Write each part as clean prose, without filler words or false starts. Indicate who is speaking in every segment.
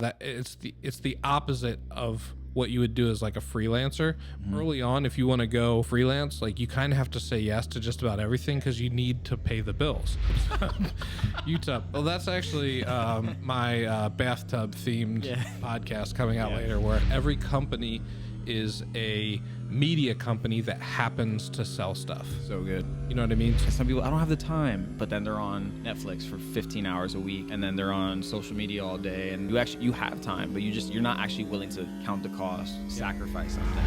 Speaker 1: That it's the opposite of what you would do as like a freelancer. Early on, if you want to go freelance, like you kind of have to say yes to just about everything because you need to pay the bills. Utah. Well, that's actually my bathtub themed podcast coming out later, where every company is a media company that happens to sell stuff.
Speaker 2: So good.
Speaker 1: You know what I mean?
Speaker 2: Some people, I don't have the time, but then they're on Netflix for 15 hours a week, and then they're on social media all day, and you have time, but you're not actually willing to count the cost, sacrifice something.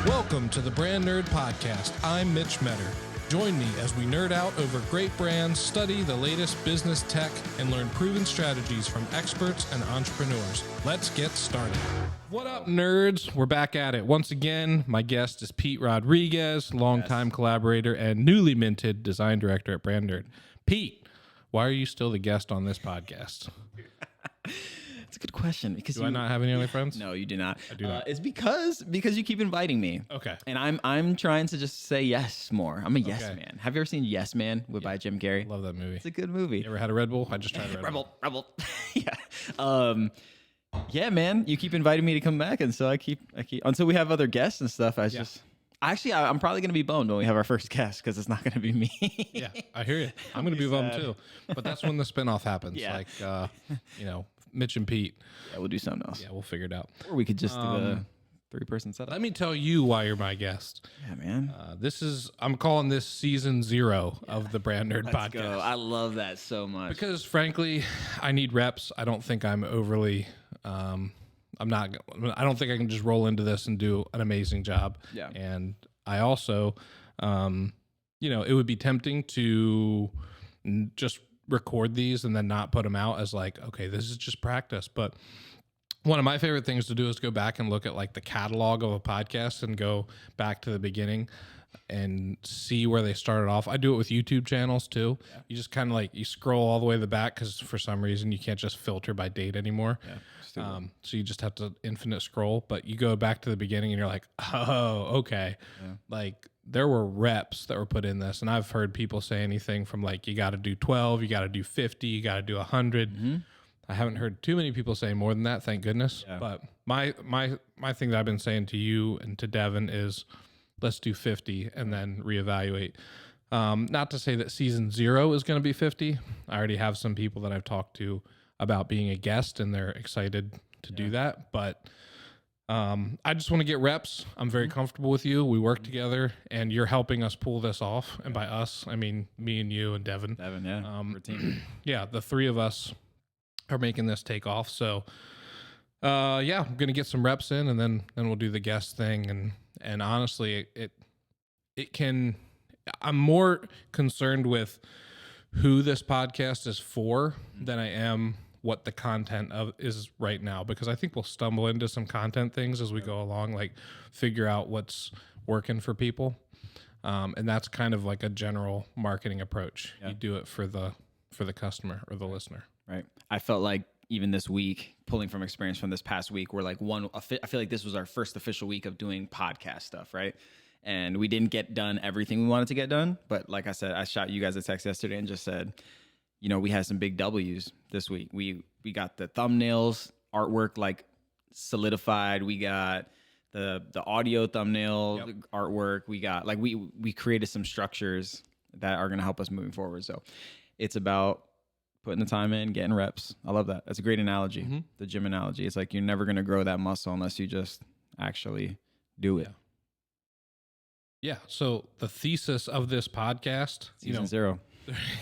Speaker 1: Welcome to the Brand Nerd Podcast. I'm Mitch Metter. Join me as we nerd out over great brands, study the latest business tech, and learn proven strategies from experts and entrepreneurs. Let's get started. What up, nerds? We're back at it. Once again, my guest is Pete Rodriguez, longtime collaborator and newly minted design director at Brand Nerd. Pete, why are you still the guest on this podcast?
Speaker 2: It's a good question. Because
Speaker 1: Do I not have any other friends?
Speaker 2: No, you do not.
Speaker 1: I do not.
Speaker 2: It's because you keep inviting me.
Speaker 1: Okay.
Speaker 2: And I'm trying to just say yes more. I'm a yes man. Have you ever seen Yes Man by Jim Carrey?
Speaker 1: Love that movie.
Speaker 2: It's a good movie.
Speaker 1: You ever had a Red Bull? I just tried a Red Bull.
Speaker 2: Rebel. Yeah. Yeah, man. You keep inviting me to come back, and so I keep until we have other guests and stuff. I'm probably gonna be bummed when we have our first guest because it's not gonna be me.
Speaker 1: Yeah, I hear you. I'm gonna be bummed too. But that's when the spinoff happens.
Speaker 2: Yeah.
Speaker 1: Like, Mitch and Pete.
Speaker 2: Yeah, we'll do something else.
Speaker 1: Yeah, we'll figure it out.
Speaker 2: Or we could just do a 3-person setup.
Speaker 1: Let me tell you why you're my guest.
Speaker 2: Yeah, man.
Speaker 1: I'm calling this season 0 of the Brand Nerd
Speaker 2: Let's
Speaker 1: podcast.
Speaker 2: go. I love that so much.
Speaker 1: Because frankly, I need reps. I don't think I'm overly, I don't think I can just roll into this and do an amazing job.
Speaker 2: Yeah.
Speaker 1: And I also, it would be tempting to just record these and then not put them out as like, okay, this is just practice. But one of my favorite things to do is go back and look at like the catalog of a podcast and go back to the beginning and see where they started off. I do it with YouTube channels too. Yeah. You just kind of like, you scroll all the way to the back because for some reason you can't just filter by date anymore. Yeah, so you just have to infinite scroll, but you go back to the beginning and you're like, oh, okay. Yeah. Like there were reps that were put in this, and I've heard people say anything from like, you got to do 12, you got to do 50, you got to do 100. Mm-hmm. I haven't heard too many people say more than that, thank goodness. Yeah. But my thing that I've been saying to you and to Devin is let's do 50 and then reevaluate. Not to say that season 0 is going to be 50. I already have some people that I've talked to about being a guest, and they're excited to do that. But I just want to get reps. I'm very comfortable with you. We work together, and you're helping us pull this off. And by us, I mean me and you and Devin.
Speaker 2: Devin, yeah. We're a team.
Speaker 1: Yeah, the three of us are making this take off. So, I'm going to get some reps in, and then we'll do the guest thing. And honestly, it can. I'm more concerned with who this podcast is for than I am what the content of is right now, because I think we'll stumble into some content things as we go along, like figure out what's working for people. And that's kind of like a general marketing approach. Yeah. You do it for the customer or the listener.
Speaker 2: Right. I felt like even this week, pulling from experience from this past week, we're like I feel like this was our first official week of doing podcast stuff, right? And we didn't get done everything we wanted to get done. But like I said, I shot you guys a text yesterday and just said, we had some big W's this week. We got the thumbnails, artwork like solidified. We got the audio thumbnail artwork. We got like we created some structures that are going to help us moving forward. So it's about putting the time in, getting reps. I love that. That's a great analogy. Mm-hmm. The gym analogy. It's like you're never going to grow that muscle unless you just actually do it.
Speaker 1: Yeah. So the thesis of this podcast,
Speaker 2: season 0.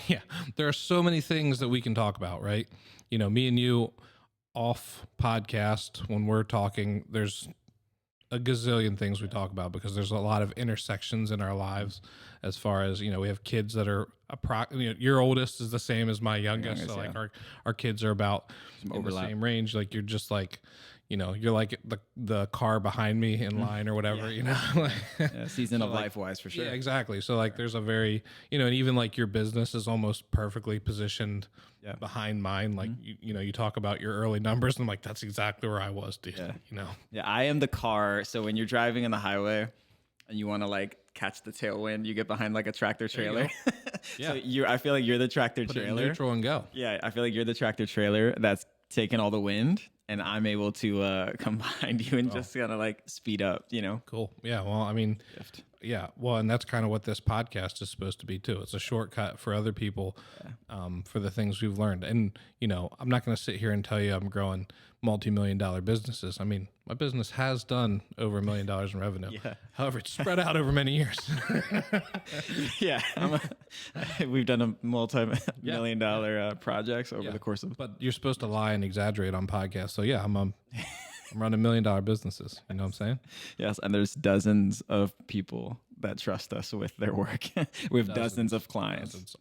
Speaker 1: Yeah, there are so many things that we can talk about, right? Me and you off podcast when we're talking, there's a gazillion things we talk about because there's a lot of intersections in our lives as far as, we have kids that are, your oldest is the same as my youngest. So like our kids are about in the same range. Like you're just like, you're like the car behind me in line or whatever,
Speaker 2: season of life wise for sure.
Speaker 1: Yeah, exactly. So like there's a very, and even like your business is almost perfectly positioned behind mine. Like, you talk about your early numbers and I'm like, that's exactly where I was, dude.
Speaker 2: Yeah. Yeah. I am the car. So when you're driving on the highway and you want to like catch the tailwind, you get behind like a tractor trailer.
Speaker 1: Yeah.
Speaker 2: So I feel like you're the tractor trailer.
Speaker 1: Put it in neutral and go.
Speaker 2: Yeah. I feel like you're the tractor trailer that's taken all the wind, and I'm able to come behind you and just kind of like speed up, you know?
Speaker 1: Cool. Yeah. Well, I mean, yeah. Well, and that's kind of what this podcast is supposed to be too. It's a shortcut for other people, for the things we've learned. And, you know, I'm not going to sit here and tell you I'm growing multi-million-dollar businesses. I mean, my business has done over $1 million in revenue.
Speaker 2: Yeah.
Speaker 1: However, it's spread out over many years.
Speaker 2: Yeah. We've done a multi-million-dollar projects over the course of.
Speaker 1: But you're supposed to lie and exaggerate on podcasts. So yeah, I'm running $1 million businesses. You know what I'm saying?
Speaker 2: Yes, and there's dozens of people that trust us with their work. We have dozens of clients.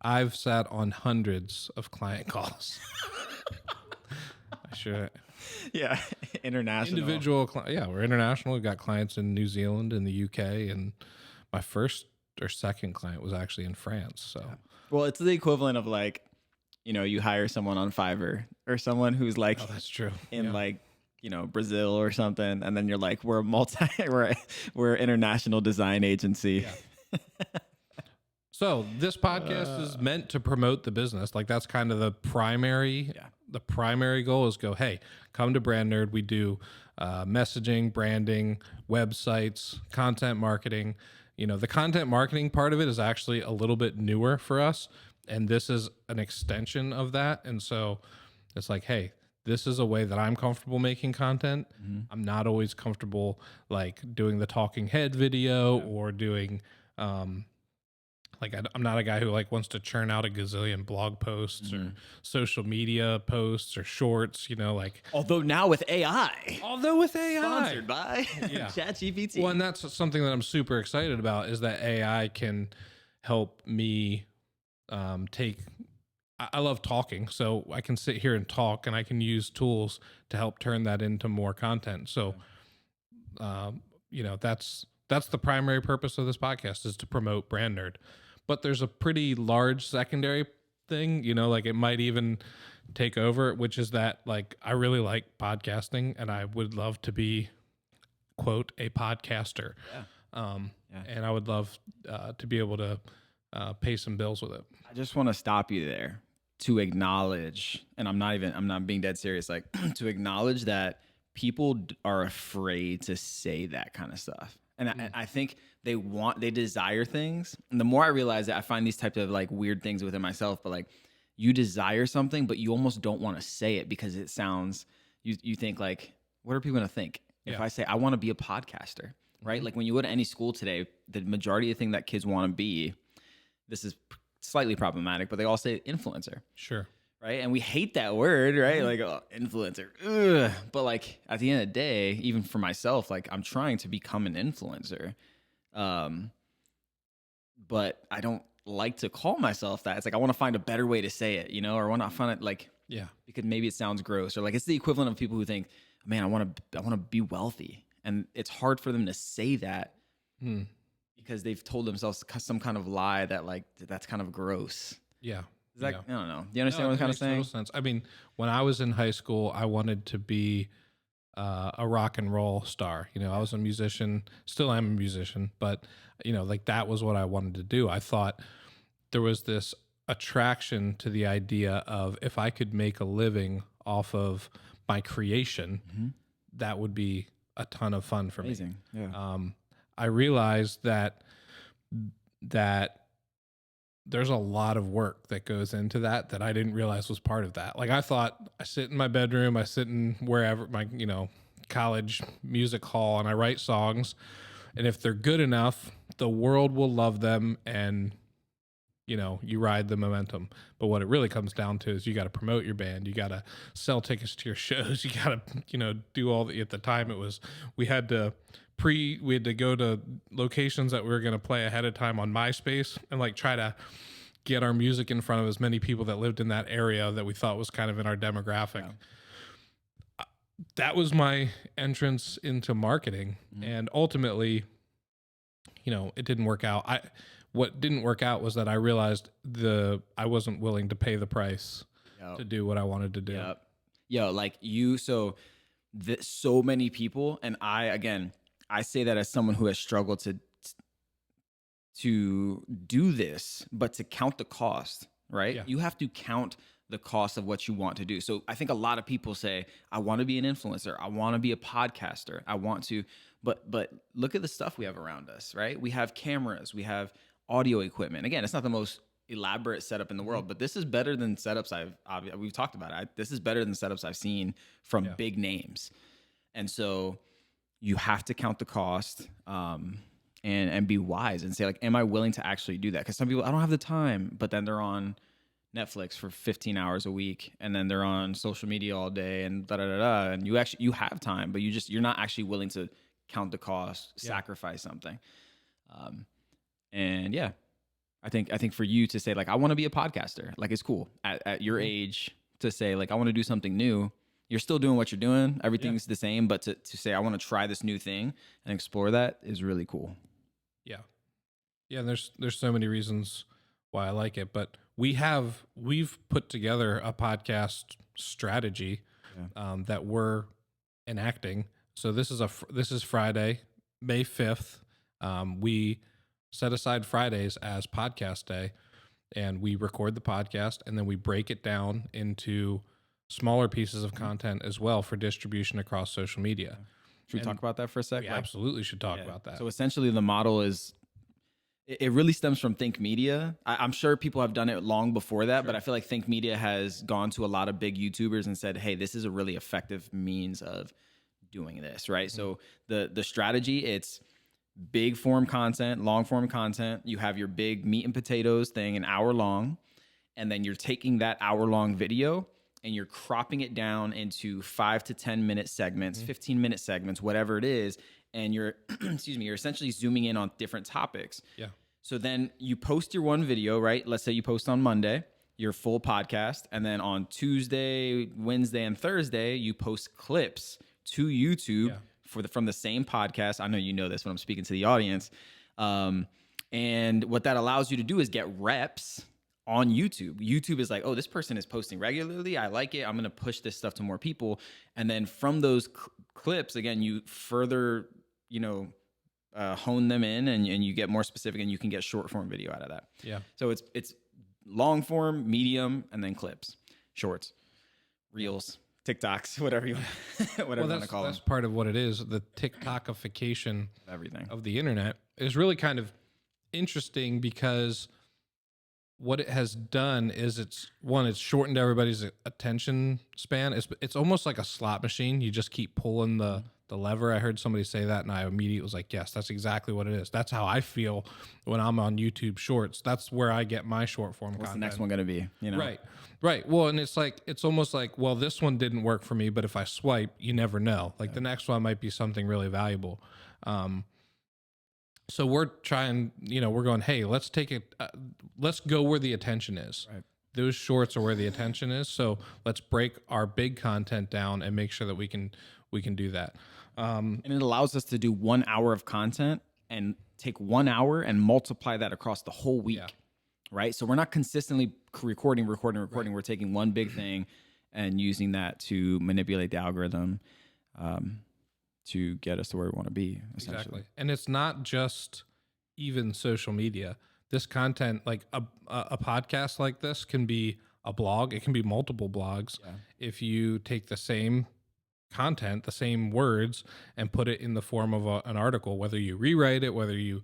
Speaker 1: I've sat on hundreds of client calls. I sure.
Speaker 2: Yeah, international.
Speaker 1: Yeah, we're international. We've got clients in New Zealand and the UK, and my first or second client was actually in France. So,
Speaker 2: well, it's the equivalent of like, you know, you hire someone on Fiverr or someone who's like,
Speaker 1: oh, that's true,
Speaker 2: in like, you know, Brazil or something, and then you're like, we're we're international design agency.
Speaker 1: Yeah. So this podcast is meant to promote the business. Like that's kind of the primary.
Speaker 2: Yeah.
Speaker 1: The primary goal is hey, come to Brand Nerd. We do messaging, branding, websites, content marketing. You know, the content marketing part of it is actually a little bit newer for us, and this is an extension of that. And so it's like, hey, this is a way that I'm comfortable making content. Mm-hmm. I'm not always comfortable like doing the talking head video or doing like I'm not a guy who like wants to churn out a gazillion blog posts or social media posts or shorts, you know, like.
Speaker 2: Although with AI.
Speaker 1: Sponsored
Speaker 2: by ChatGPT.
Speaker 1: Well, and that's something that I'm super excited about is that AI can help me I love talking, so I can sit here and talk, and I can use tools to help turn that into more content. So, you know, that's the primary purpose of this podcast is to promote Brand Nerd. But there's a pretty large secondary thing, you know, like it might even take over, which is that like I really like podcasting, and I would love to be, quote, a podcaster. And I would love to be able to pay some bills with it.
Speaker 2: I just want to stop you there to acknowledge, and I'm not being dead serious, like to acknowledge that people are afraid to say that kind of stuff. And I think they desire things. And the more I realize that, I find these types of like weird things within myself, but like you desire something, but you almost don't want to say it because it sounds, you think like, what are people going to think? If I say, I want to be a podcaster, right? Like when you go to any school today, the majority of the thing that kids want to be, this is slightly problematic, but they all say influencer.
Speaker 1: Sure.
Speaker 2: Right. And we hate that word, right? Like, oh, influencer. Ugh. But like at the end of the day, even for myself, like I'm trying to become an influencer. But I don't like to call myself that. It's like I want to find a better way to say it, you know, or I want to find it like, because maybe it sounds gross, or like it's the equivalent of people who think, man, I want to be wealthy. And it's hard for them to say that because they've told themselves some kind of lie that like, that's kind of gross.
Speaker 1: Yeah.
Speaker 2: Is that, I don't know. Do you understand what I'm kind of saying?
Speaker 1: Sense. I mean, when I was in high school, I wanted to be a rock and roll star. You know, I was a musician, still am a musician, but you know, like that was what I wanted to do. I thought there was this attraction to the idea of if I could make a living off of my creation, that would be a ton of fun for me.
Speaker 2: Yeah.
Speaker 1: I realized that there's a lot of work that goes into that I didn't realize was part of that. Like I thought I sit in my bedroom, I sit in wherever my, you know, college music hall, and I write songs. And if they're good enough, the world will love them, and you know, you ride the momentum. But what it really comes down to is you got to promote your band. You got to sell tickets to your shows. You got to, you know, do all the, at the time it was, we had to go to locations that we were going to play ahead of time on MySpace and like try to get our music in front of as many people that lived in that area that we thought was kind of in our demographic. Yeah. That was my entrance into marketing. And ultimately, you know, it didn't work out. What didn't work out was that I realized I wasn't willing to pay the price to do what I wanted to do.
Speaker 2: Yo, like so many people, and I say that as someone who has struggled to do this, but to count the cost, right? Yeah. You have to count the cost of what you want to do. So I think a lot of people say, I want to be an influencer. I want to be a podcaster. I want to, but look at the stuff we have around us, right? We have cameras, we have audio equipment. Again, it's not the most elaborate setup in the world, but this is better than setups we've talked about it. This is better than setups I've seen from big names. And so you have to count the cost, and be wise and say, like, am I willing to actually do that? Because some people, I don't have the time, but then they're on Netflix for 15 hours a week, and then they're on social media all day, and and you have time, but you're not actually willing to count the cost, sacrifice something. And yeah, I think for you to say, like, I want to be a podcaster, like, it's cool at your age to say, like, I want to do something new. You're still doing what you're doing. Everything's the same, but to say, I want to try this new thing and explore that is really cool.
Speaker 1: Yeah. Yeah. There's so many reasons why I like it, but we've put together a podcast strategy that we're enacting. So this is Friday, May 5th. We set aside Fridays as podcast day, and we record the podcast, and then we break it down into smaller pieces of content as well for distribution across social media.
Speaker 2: Should we talk about that for a sec?
Speaker 1: We absolutely should talk about that.
Speaker 2: So essentially the model is, it really stems from Think Media. I'm sure people have done it long before that, but I feel like Think Media has gone to a lot of big YouTubers and said, hey, this is a really effective means of doing this, right? So the strategy, it's big form content, long form content. You have your big meat and potatoes thing, an hour long, and then you're taking that hour long video and you're cropping it down into 5 to 10 minute segments, 15-minute segments, whatever it is. And you're, you're essentially zooming in on different topics. Yeah. So then you post your one video, right? Let's say you post on Monday, your full podcast. And then on Tuesday, Wednesday, and Thursday, you post clips to YouTube from the same podcast. I know you know this when I'm speaking to the audience. And what that allows you to do is get reps on YouTube. YouTube is like, oh, this person is posting regularly. I like it. I'm going to push this stuff to more people. And then from those clips, again, you further, hone them in, and you get more specific, and you can get short form video out of that. Yeah. So it's long form, medium, and then clips, shorts, reels, TikToks, whatever you want to call them.
Speaker 1: That's part of what it is. The TikTokification
Speaker 2: everything
Speaker 1: of the internet is really kind of interesting, because what it has done is it's shortened everybody's attention span. It's almost like a slot machine. You just keep pulling the lever. I heard somebody say that, and I immediately was like, yes, that's exactly what it is. That's how I feel when I'm on YouTube Shorts. That's where I get my short form content.
Speaker 2: What's the next one going to be?
Speaker 1: Right. Well, and it's almost like, well, this one didn't work for me, but if I swipe, you never know. Like the next one might be something really valuable. So we're trying, we're going, hey, let's take it, let's go where the attention is. Right. Those shorts are where the attention is. So let's break our big content down and make sure that we can do that.
Speaker 2: And it allows us to do 1 hour of content and take 1 hour and multiply that across the whole week. Yeah. Right. So we're not consistently recording. Right. We're taking one big thing and using that to manipulate the algorithm, to get us to where we want to be, essentially.
Speaker 1: Exactly. And it's not just even social media. This content, like a podcast like this, can be a blog. It can be multiple blogs. Yeah. If you take the same content, the same words, and put it in the form of an article, whether you rewrite it, whether you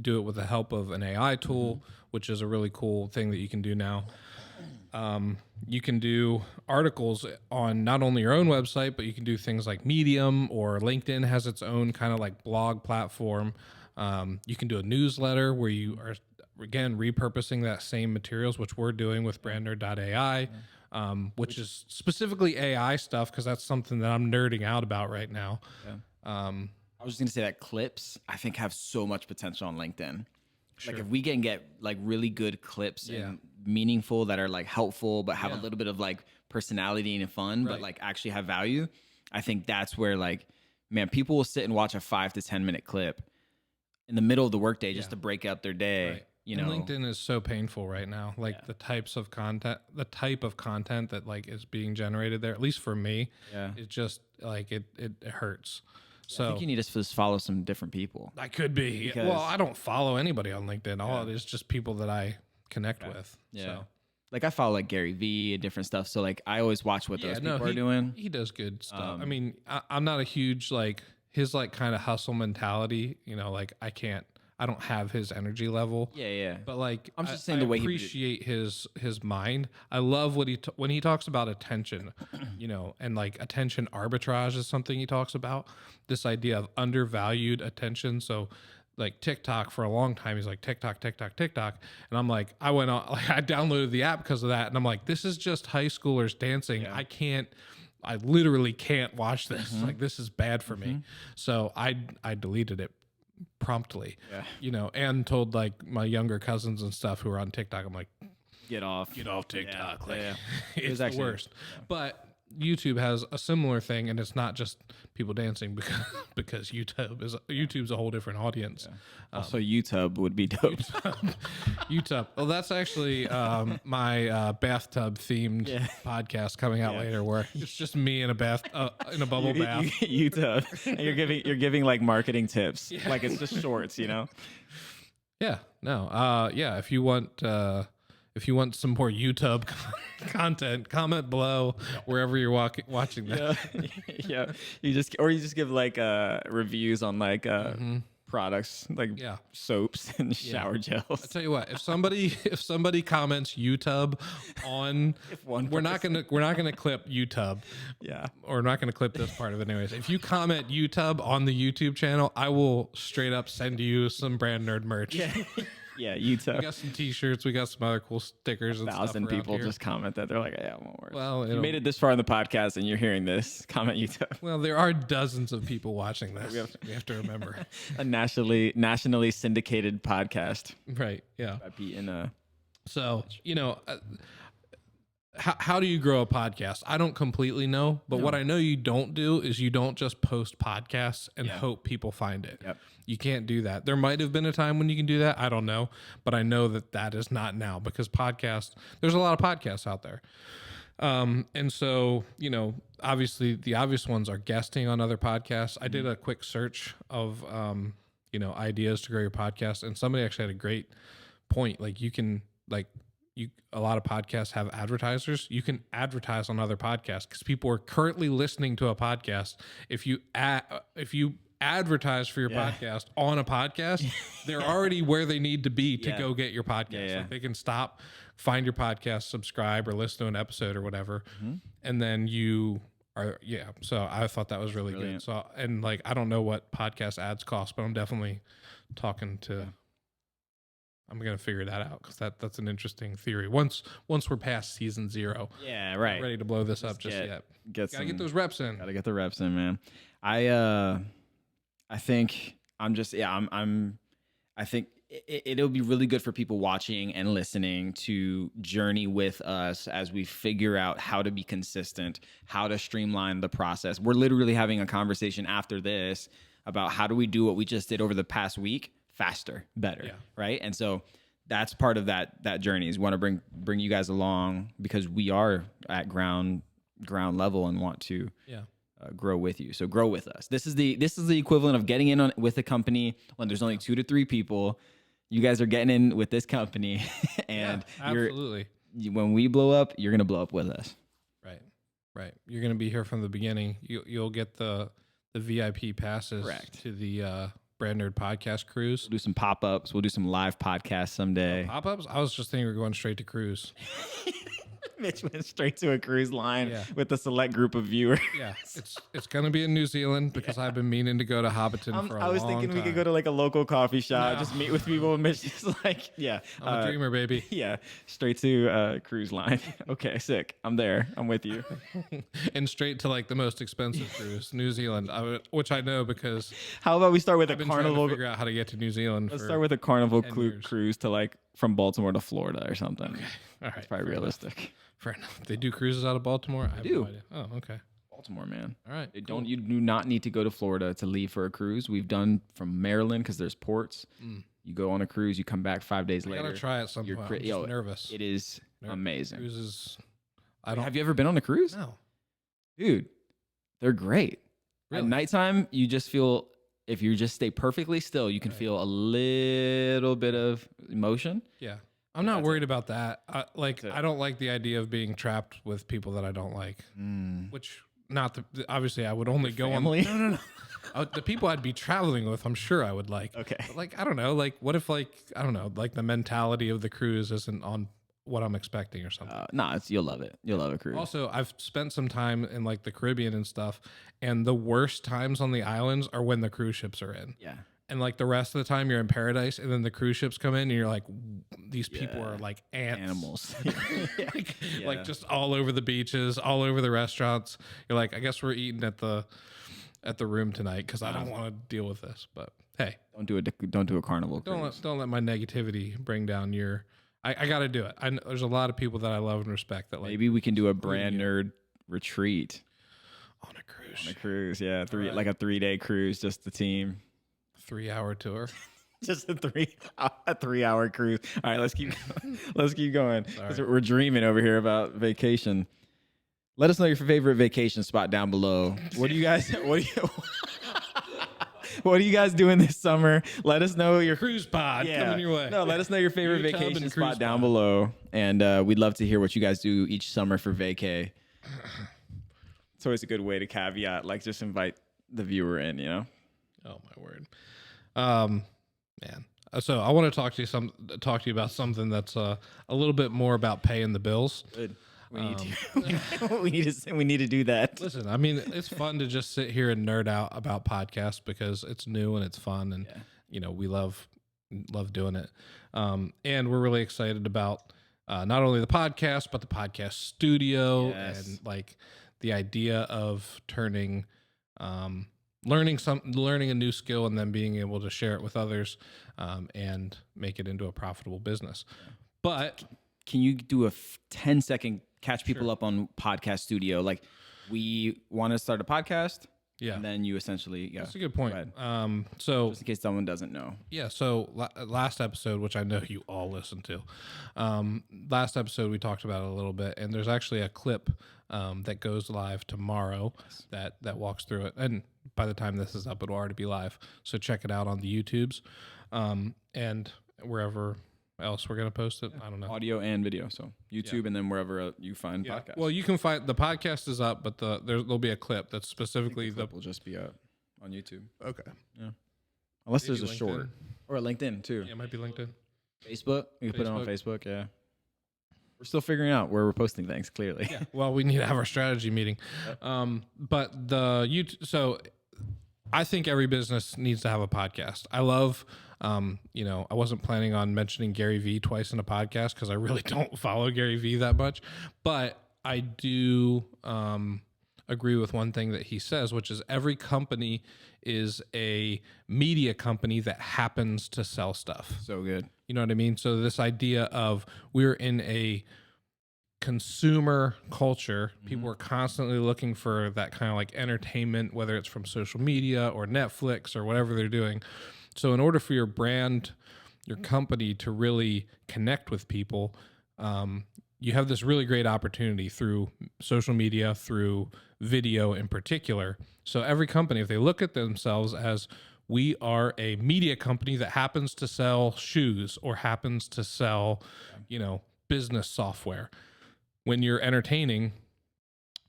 Speaker 1: do it with the help of an AI tool, which is a really cool thing that you can do now. You can do articles on not only your own website, but you can do things like Medium, or LinkedIn has its own kind of like blog platform. You can do a newsletter where you are, again, repurposing that same materials, which we're doing with brandnerd.ai, which is specifically AI stuff, because that's something that I'm nerding out about right now. Yeah.
Speaker 2: I was just going to say that clips, I think, have so much potential on LinkedIn. Sure. Like if we can get like really good clips and meaningful, that are like helpful, but have a little bit of like personality and fun, but like actually have value. I think that's where, like, man, people will sit and watch a 5 to 10 minute clip in the middle of the workday just to break up their day. Right.
Speaker 1: And LinkedIn is so painful right now. Like the type of content that like is being generated there, at least for me, it's just like it hurts. So
Speaker 2: I think you need to just follow some different people.
Speaker 1: I could be. Well, I don't follow anybody on LinkedIn. All it is just people that I connect with.
Speaker 2: Yeah.
Speaker 1: So.
Speaker 2: like I follow like Gary Vee and different stuff. So like I always watch what those people are doing.
Speaker 1: He does good stuff. I mean, I'm not a huge like his like kind of hustle mentality. You know, like I don't have his energy level.
Speaker 2: Yeah.
Speaker 1: But like,
Speaker 2: I'm just saying the way
Speaker 1: he appreciate his mind. I love what when he talks about attention, you know, and like attention arbitrage is something he talks about. This idea of undervalued attention. So like TikTok for a long time, he's like TikTok, and I'm like, I went on, like I downloaded the app because of that, and I'm like, this is just high schoolers dancing. Yeah. I literally can't watch this. Like this is bad for me. So I deleted it promptly, you know, and told like my younger cousins and stuff who are on TikTok, I'm like, get off TikTok. Like, it's the worst. But YouTube has a similar thing, and it's not just people dancing because YouTube's a whole different audience.
Speaker 2: Also, YouTube would be dope.
Speaker 1: YouTube. Well, that's actually my bathtub themed podcast coming out later, where it's just me in a bath in a bubble bath.
Speaker 2: YouTube, and you're giving like marketing tips, like it's just shorts, you know.
Speaker 1: Yeah. No. Yeah. If you want some more YouTube content, comment below wherever you're watching that.
Speaker 2: Yeah. You just give like reviews on like products like soaps and shower gels.
Speaker 1: I tell you what, if somebody comments YouTube on, we're not gonna clip YouTube.
Speaker 2: Yeah.
Speaker 1: Or we're not gonna clip this part of it anyways. If you comment YouTube on the YouTube channel, I will straight up send you some brand nerd merch.
Speaker 2: Yeah. Yeah, YouTube.
Speaker 1: We got some T-shirts. We got some other cool stickers.
Speaker 2: 1,000 people just comment that. They're like, "Yeah, won't worry."
Speaker 1: Well,
Speaker 2: if you made it this far in the podcast and you're hearing this, comment YouTube.
Speaker 1: Well, there are dozens of people watching this. We have to remember
Speaker 2: a nationally syndicated podcast.
Speaker 1: Right. Yeah.
Speaker 2: By Pete and
Speaker 1: So you know. How do you grow a podcast? I don't completely know, but what I know you don't do is you don't just post podcasts and hope people find it.
Speaker 2: Yep.
Speaker 1: You can't do that. There might have been a time when you can do that. I don't know, but I know that is not now because there's a lot of podcasts out there. And so, you know, obviously the obvious ones are guesting on other podcasts. I did a quick search of, you know, ideas to grow your podcast, and somebody actually had a great point. Like a lot of podcasts have advertisers. You can advertise on other podcasts because people are currently listening to a podcast. If you advertise for your podcast on a podcast, they're already where they need to be to go get your podcast. Like they can stop, find your podcast, subscribe, or listen to an episode or whatever, and then you are So I thought that was really good. So and like I don't know what podcast ads cost, but I'm definitely talking to. I'm gonna figure that out because that's an interesting theory. Once we're past season 0,
Speaker 2: right,
Speaker 1: not ready to blow this up just yet. Gotta get those reps in.
Speaker 2: Gotta get the reps in, man. I think I think it'll be really good for people watching and listening to journey with us as we figure out how to be consistent, how to streamline the process. We're literally having a conversation after this about how do we do what we just did over the past week faster, better, right? And so that's part of that journey is we want to bring you guys along because we are at ground level and want to grow with you. So grow with us. This is the equivalent of getting in with a company when there's only 2 to 3 people. You guys are getting in with this company, and
Speaker 1: absolutely.
Speaker 2: When we blow up, you're gonna blow up with us.
Speaker 1: Right. You're gonna be here from the beginning. You'll get the VIP passes to the Brand Nerd Podcast Cruise.
Speaker 2: We'll do some pop-ups. We'll do some live podcasts someday.
Speaker 1: Pop-ups? I was just thinking we're going straight to cruise.
Speaker 2: Mitch went straight to a cruise line with a select group of viewers.
Speaker 1: Yeah, it's going to be in New Zealand because I've been meaning to go to Hobbiton for a long time.
Speaker 2: I was thinking we could go to like a local coffee shop, just meet with people, and Mitch just like,
Speaker 1: I'm a dreamer, baby.
Speaker 2: Yeah, straight to cruise line. Okay, sick. I'm there. I'm with you.
Speaker 1: And straight to like the most expensive cruise, New Zealand, which I know because.
Speaker 2: How about we start with
Speaker 1: I've been
Speaker 2: Carnival?
Speaker 1: Trying to figure out how to get to New Zealand.
Speaker 2: Let's start with a Carnival cruise to like from Baltimore to Florida or something. Okay.
Speaker 1: All right,
Speaker 2: that's probably realistic.
Speaker 1: Fair enough. They do cruises out of Baltimore? I do. No idea. Oh, okay.
Speaker 2: Baltimore, man.
Speaker 1: All right.
Speaker 2: You do not need to go to Florida to leave for a cruise. We've done from Maryland because there's ports. You go on a cruise, you come back 5 days later.
Speaker 1: I gotta try it some point. I'm just nervous.
Speaker 2: It is amazing.
Speaker 1: Cruises.
Speaker 2: Have you ever been on a cruise?
Speaker 1: No.
Speaker 2: Dude, they're great.
Speaker 1: Really?
Speaker 2: At nighttime, you just feel, if you just stay perfectly still, you can feel a little bit of emotion.
Speaker 1: Yeah. I'm not
Speaker 2: that's
Speaker 1: worried about that. Like,
Speaker 2: That's it.
Speaker 1: I don't like the idea of being trapped with people that I don't like. Which, not obviously, I would only go
Speaker 2: family?
Speaker 1: on. No. The people I'd be traveling with, I'm sure I would like.
Speaker 2: Okay.
Speaker 1: But like, I don't know. Like, what if, like, I don't know, like the mentality of the cruise isn't on what I'm expecting or something.
Speaker 2: Nah, you'll love it. You'll love a cruise.
Speaker 1: Also, I've spent some time in like the Caribbean and stuff, and the worst times on the islands are when the cruise ships are in.
Speaker 2: Yeah.
Speaker 1: And like the rest of the time you're in paradise, and then the cruise ships come in and you're like, these people are like ants.
Speaker 2: Animals.
Speaker 1: Like just all over the beaches, all over the restaurants. You're like, I guess we're eating at the room tonight because I don't want to deal with this. But hey,
Speaker 2: Don't do a carnival cruise.
Speaker 1: don't let my negativity bring down your. I got to do it. There's a lot of people that I love and respect that like.
Speaker 2: Maybe we can do a brand nerd retreat
Speaker 1: on a cruise.
Speaker 2: on a cruise. Yeah, like a 3-day cruise, just the team.
Speaker 1: 3-hour tour.
Speaker 2: Just a 3-hour cruise. All right, let's keep going. 'Cause
Speaker 1: Right.
Speaker 2: we're dreaming over here about vacation. Let us know your favorite vacation spot down below. What do you guys what are you guys doing this summer? Let us know your
Speaker 1: Cruise pod coming your way.
Speaker 2: No, let us know your favorite
Speaker 1: New tub
Speaker 2: vacation
Speaker 1: and
Speaker 2: spot
Speaker 1: cruise
Speaker 2: down
Speaker 1: pod.
Speaker 2: below, and we'd love to hear what you guys do each summer for vacay. It's always a good way to caveat, like just invite the viewer in, you know.
Speaker 1: Oh my word, man. So I want to talk to you about something that's a little bit more about paying the bills.
Speaker 2: Good. We need to. we need to do that.
Speaker 1: Listen, I mean, it's fun to just sit here and nerd out about podcasts because it's new and it's fun, and you know we love doing it. And we're really excited about not only the podcast but the podcast studio and like the idea of turning. Learning a new skill and then being able to share it with others and make it into a profitable business. But
Speaker 2: can you do a 10-second catch people up on podcast studio? Like, we want to start a podcast.
Speaker 1: Yeah.
Speaker 2: And then you essentially,
Speaker 1: that's a good point.
Speaker 2: So just in case someone doesn't know.
Speaker 1: Yeah. So last episode, which I know you all listened to, last episode we talked about it a little bit, and there's actually a clip that goes live tomorrow that walks through it. And by the time this is up, it'll already be live. So check it out on the YouTubes and wherever else we're going to post it. I don't know.
Speaker 2: Audio and video. So YouTube and then wherever you find podcasts.
Speaker 1: Well, you can find the podcast is up, but there'll be a clip that's specifically
Speaker 2: the clip will just be up on YouTube.
Speaker 1: Okay.
Speaker 2: Yeah. Unless
Speaker 1: Maybe
Speaker 2: there's a
Speaker 1: LinkedIn.
Speaker 2: short. Or a LinkedIn too.
Speaker 1: Yeah, it might be LinkedIn.
Speaker 2: Facebook. You can put it on Facebook, yeah. We're still figuring out where we're posting things, clearly.
Speaker 1: Yeah. Well, we need to have our strategy meeting. But the YouTube, so I think every business needs to have a podcast. I love, I wasn't planning on mentioning Gary Vee twice in a podcast because I really don't follow Gary Vee that much, but I do agree with one thing that he says, which is every company is a media company that happens to sell stuff.
Speaker 2: So good.
Speaker 1: You know what I mean? So this idea of we're in a consumer culture, people are constantly looking for that kind of like entertainment, whether it's from social media or Netflix or whatever they're doing. So in order for your brand, your company to really connect with people, you have this really great opportunity through social media, through video in particular. So every company, if they look at themselves as we are a media company that happens to sell shoes or happens to sell, business software, when you're entertaining,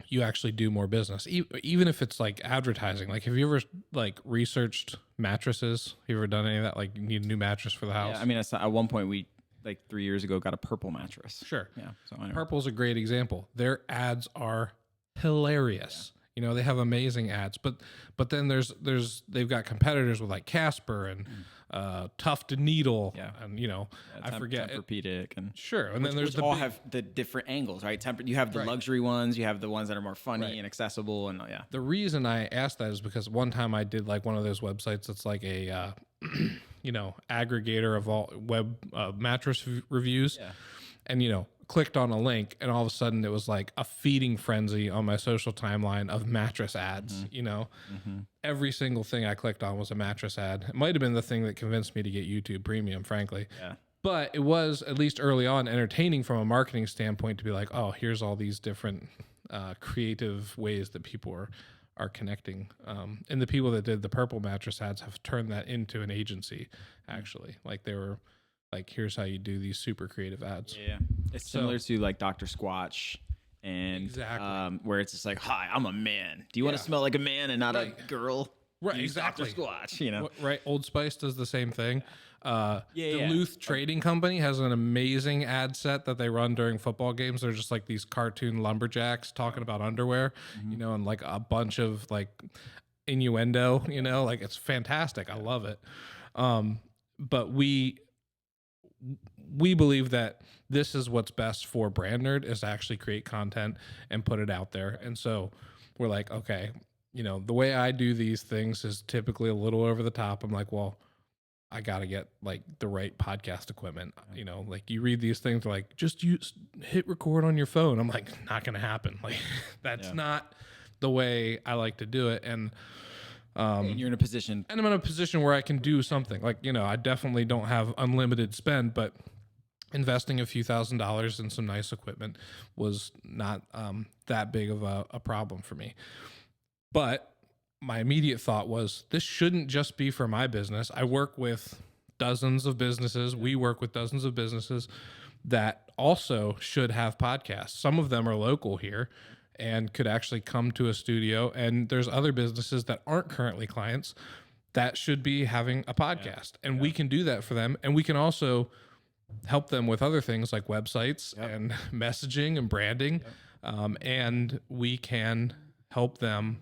Speaker 1: you actually do more business. Even if it's like advertising. Like, have you ever like researched mattresses? Have you ever done any of that? Like, you need a new mattress for the house?
Speaker 2: Yeah, I mean, at one point we, like 3 years ago, got a purple mattress.
Speaker 1: Sure.
Speaker 2: Yeah. So I know.
Speaker 1: Purple's a great example. Their ads are hilarious. They have amazing ads, but then they've got competitors with like Casper and Tuft and Needle, and I forget
Speaker 2: Tempur-Pedic and
Speaker 1: sure, and then there's
Speaker 2: which all have the different angles, right? You have the luxury ones, you have the ones that are more funny and accessible, and
Speaker 1: The reason I asked that is because one time I did like one of those websites that's like a aggregator of all web mattress reviews, and clicked on a link, and all of a sudden it was like a feeding frenzy on my social timeline of mattress ads. Every single thing I clicked on was a mattress ad. It might have been the thing that convinced me to get YouTube Premium, frankly. But it was, at least early on, entertaining from a marketing standpoint to be like, oh, here's all these different creative ways that people are connecting. And the people that did the purple mattress ads have turned that into an agency, actually. Like, they were like, here's how you do these super creative ads.
Speaker 2: Yeah. It's similar to like Dr. Squatch and
Speaker 1: Exactly.
Speaker 2: where it's just like, hi, I'm a man. Do you want to smell like a man and not a girl?
Speaker 1: Right,
Speaker 2: Use
Speaker 1: exactly.
Speaker 2: Dr. Squatch, you know?
Speaker 1: Right. Old Spice does the same thing.
Speaker 2: Yeah,
Speaker 1: Duluth Trading Company has an amazing ad set that they run during football games. They're just like these cartoon lumberjacks talking about underwear, you know, and like a bunch of like innuendo, you know, like it's fantastic. I love it. But we believe that this is what's best for Brand Nerd, is to actually create content and put it out there. And so we're like, okay, you know, the way I do these things is typically a little over the top. I'm like, well, I got to get like the right podcast equipment. You know, like you read these things like just hit record on your phone. I'm like, not going to happen. Like that's not the way I like to do it. And
Speaker 2: you're in a position.
Speaker 1: And I'm in a position where I can do something. Like, you know, I definitely don't have unlimited spend, but investing a few $1,000s in some nice equipment was not that big of a problem for me. But my immediate thought was, this shouldn't just be for my business. I work with dozens of businesses. We work with dozens of businesses that also should have podcasts. Some of them are local here and could actually come to a studio. And there's other businesses that aren't currently clients that should be having a podcast. And we can do that for them. And we can also help them with other things like websites and messaging and branding. And we can help them.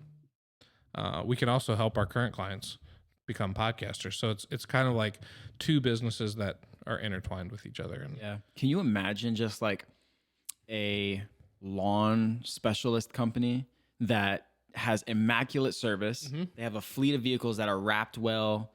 Speaker 1: We can also help our current clients become podcasters. So it's kind of like two businesses that are intertwined with each other. And
Speaker 2: Can you imagine just like a lawn specialist company that has immaculate service? They have a fleet of vehicles that are wrapped well,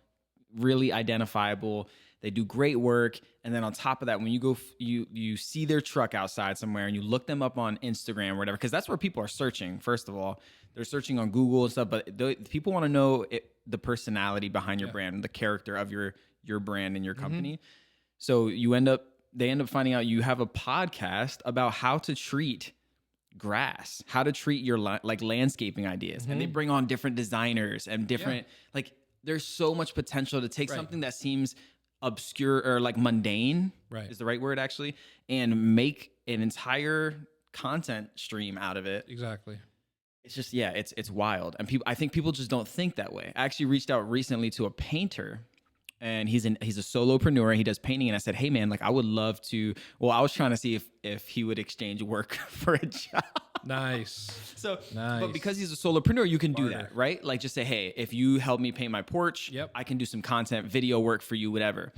Speaker 2: really identifiable. They do great work. And then on top of that, when you go, you see their truck outside somewhere and you look them up on Instagram or whatever, because that's where people are searching. First of all, they're searching on Google and stuff, but people want to know the personality behind your brand, the character of your brand and your company. So they end up finding out you have a podcast about how to treat grass, how to treat your like landscaping ideas. And they bring on different designers and different, like there's so much potential to take something that seems obscure or like mundane is the right word actually, and make an entire content stream out of it.
Speaker 1: Exactly.
Speaker 2: It's just, it's wild. And I think people just don't think that way. I actually reached out recently to a painter, and he's a solopreneur. He does painting. And I said, hey man, like I would love to, I was trying to see if he would exchange work for a job.
Speaker 1: Nice.
Speaker 2: But because he's a solopreneur, you can do that, right? Like just say, hey, if you help me paint my porch, I can do some content, video work for you, whatever.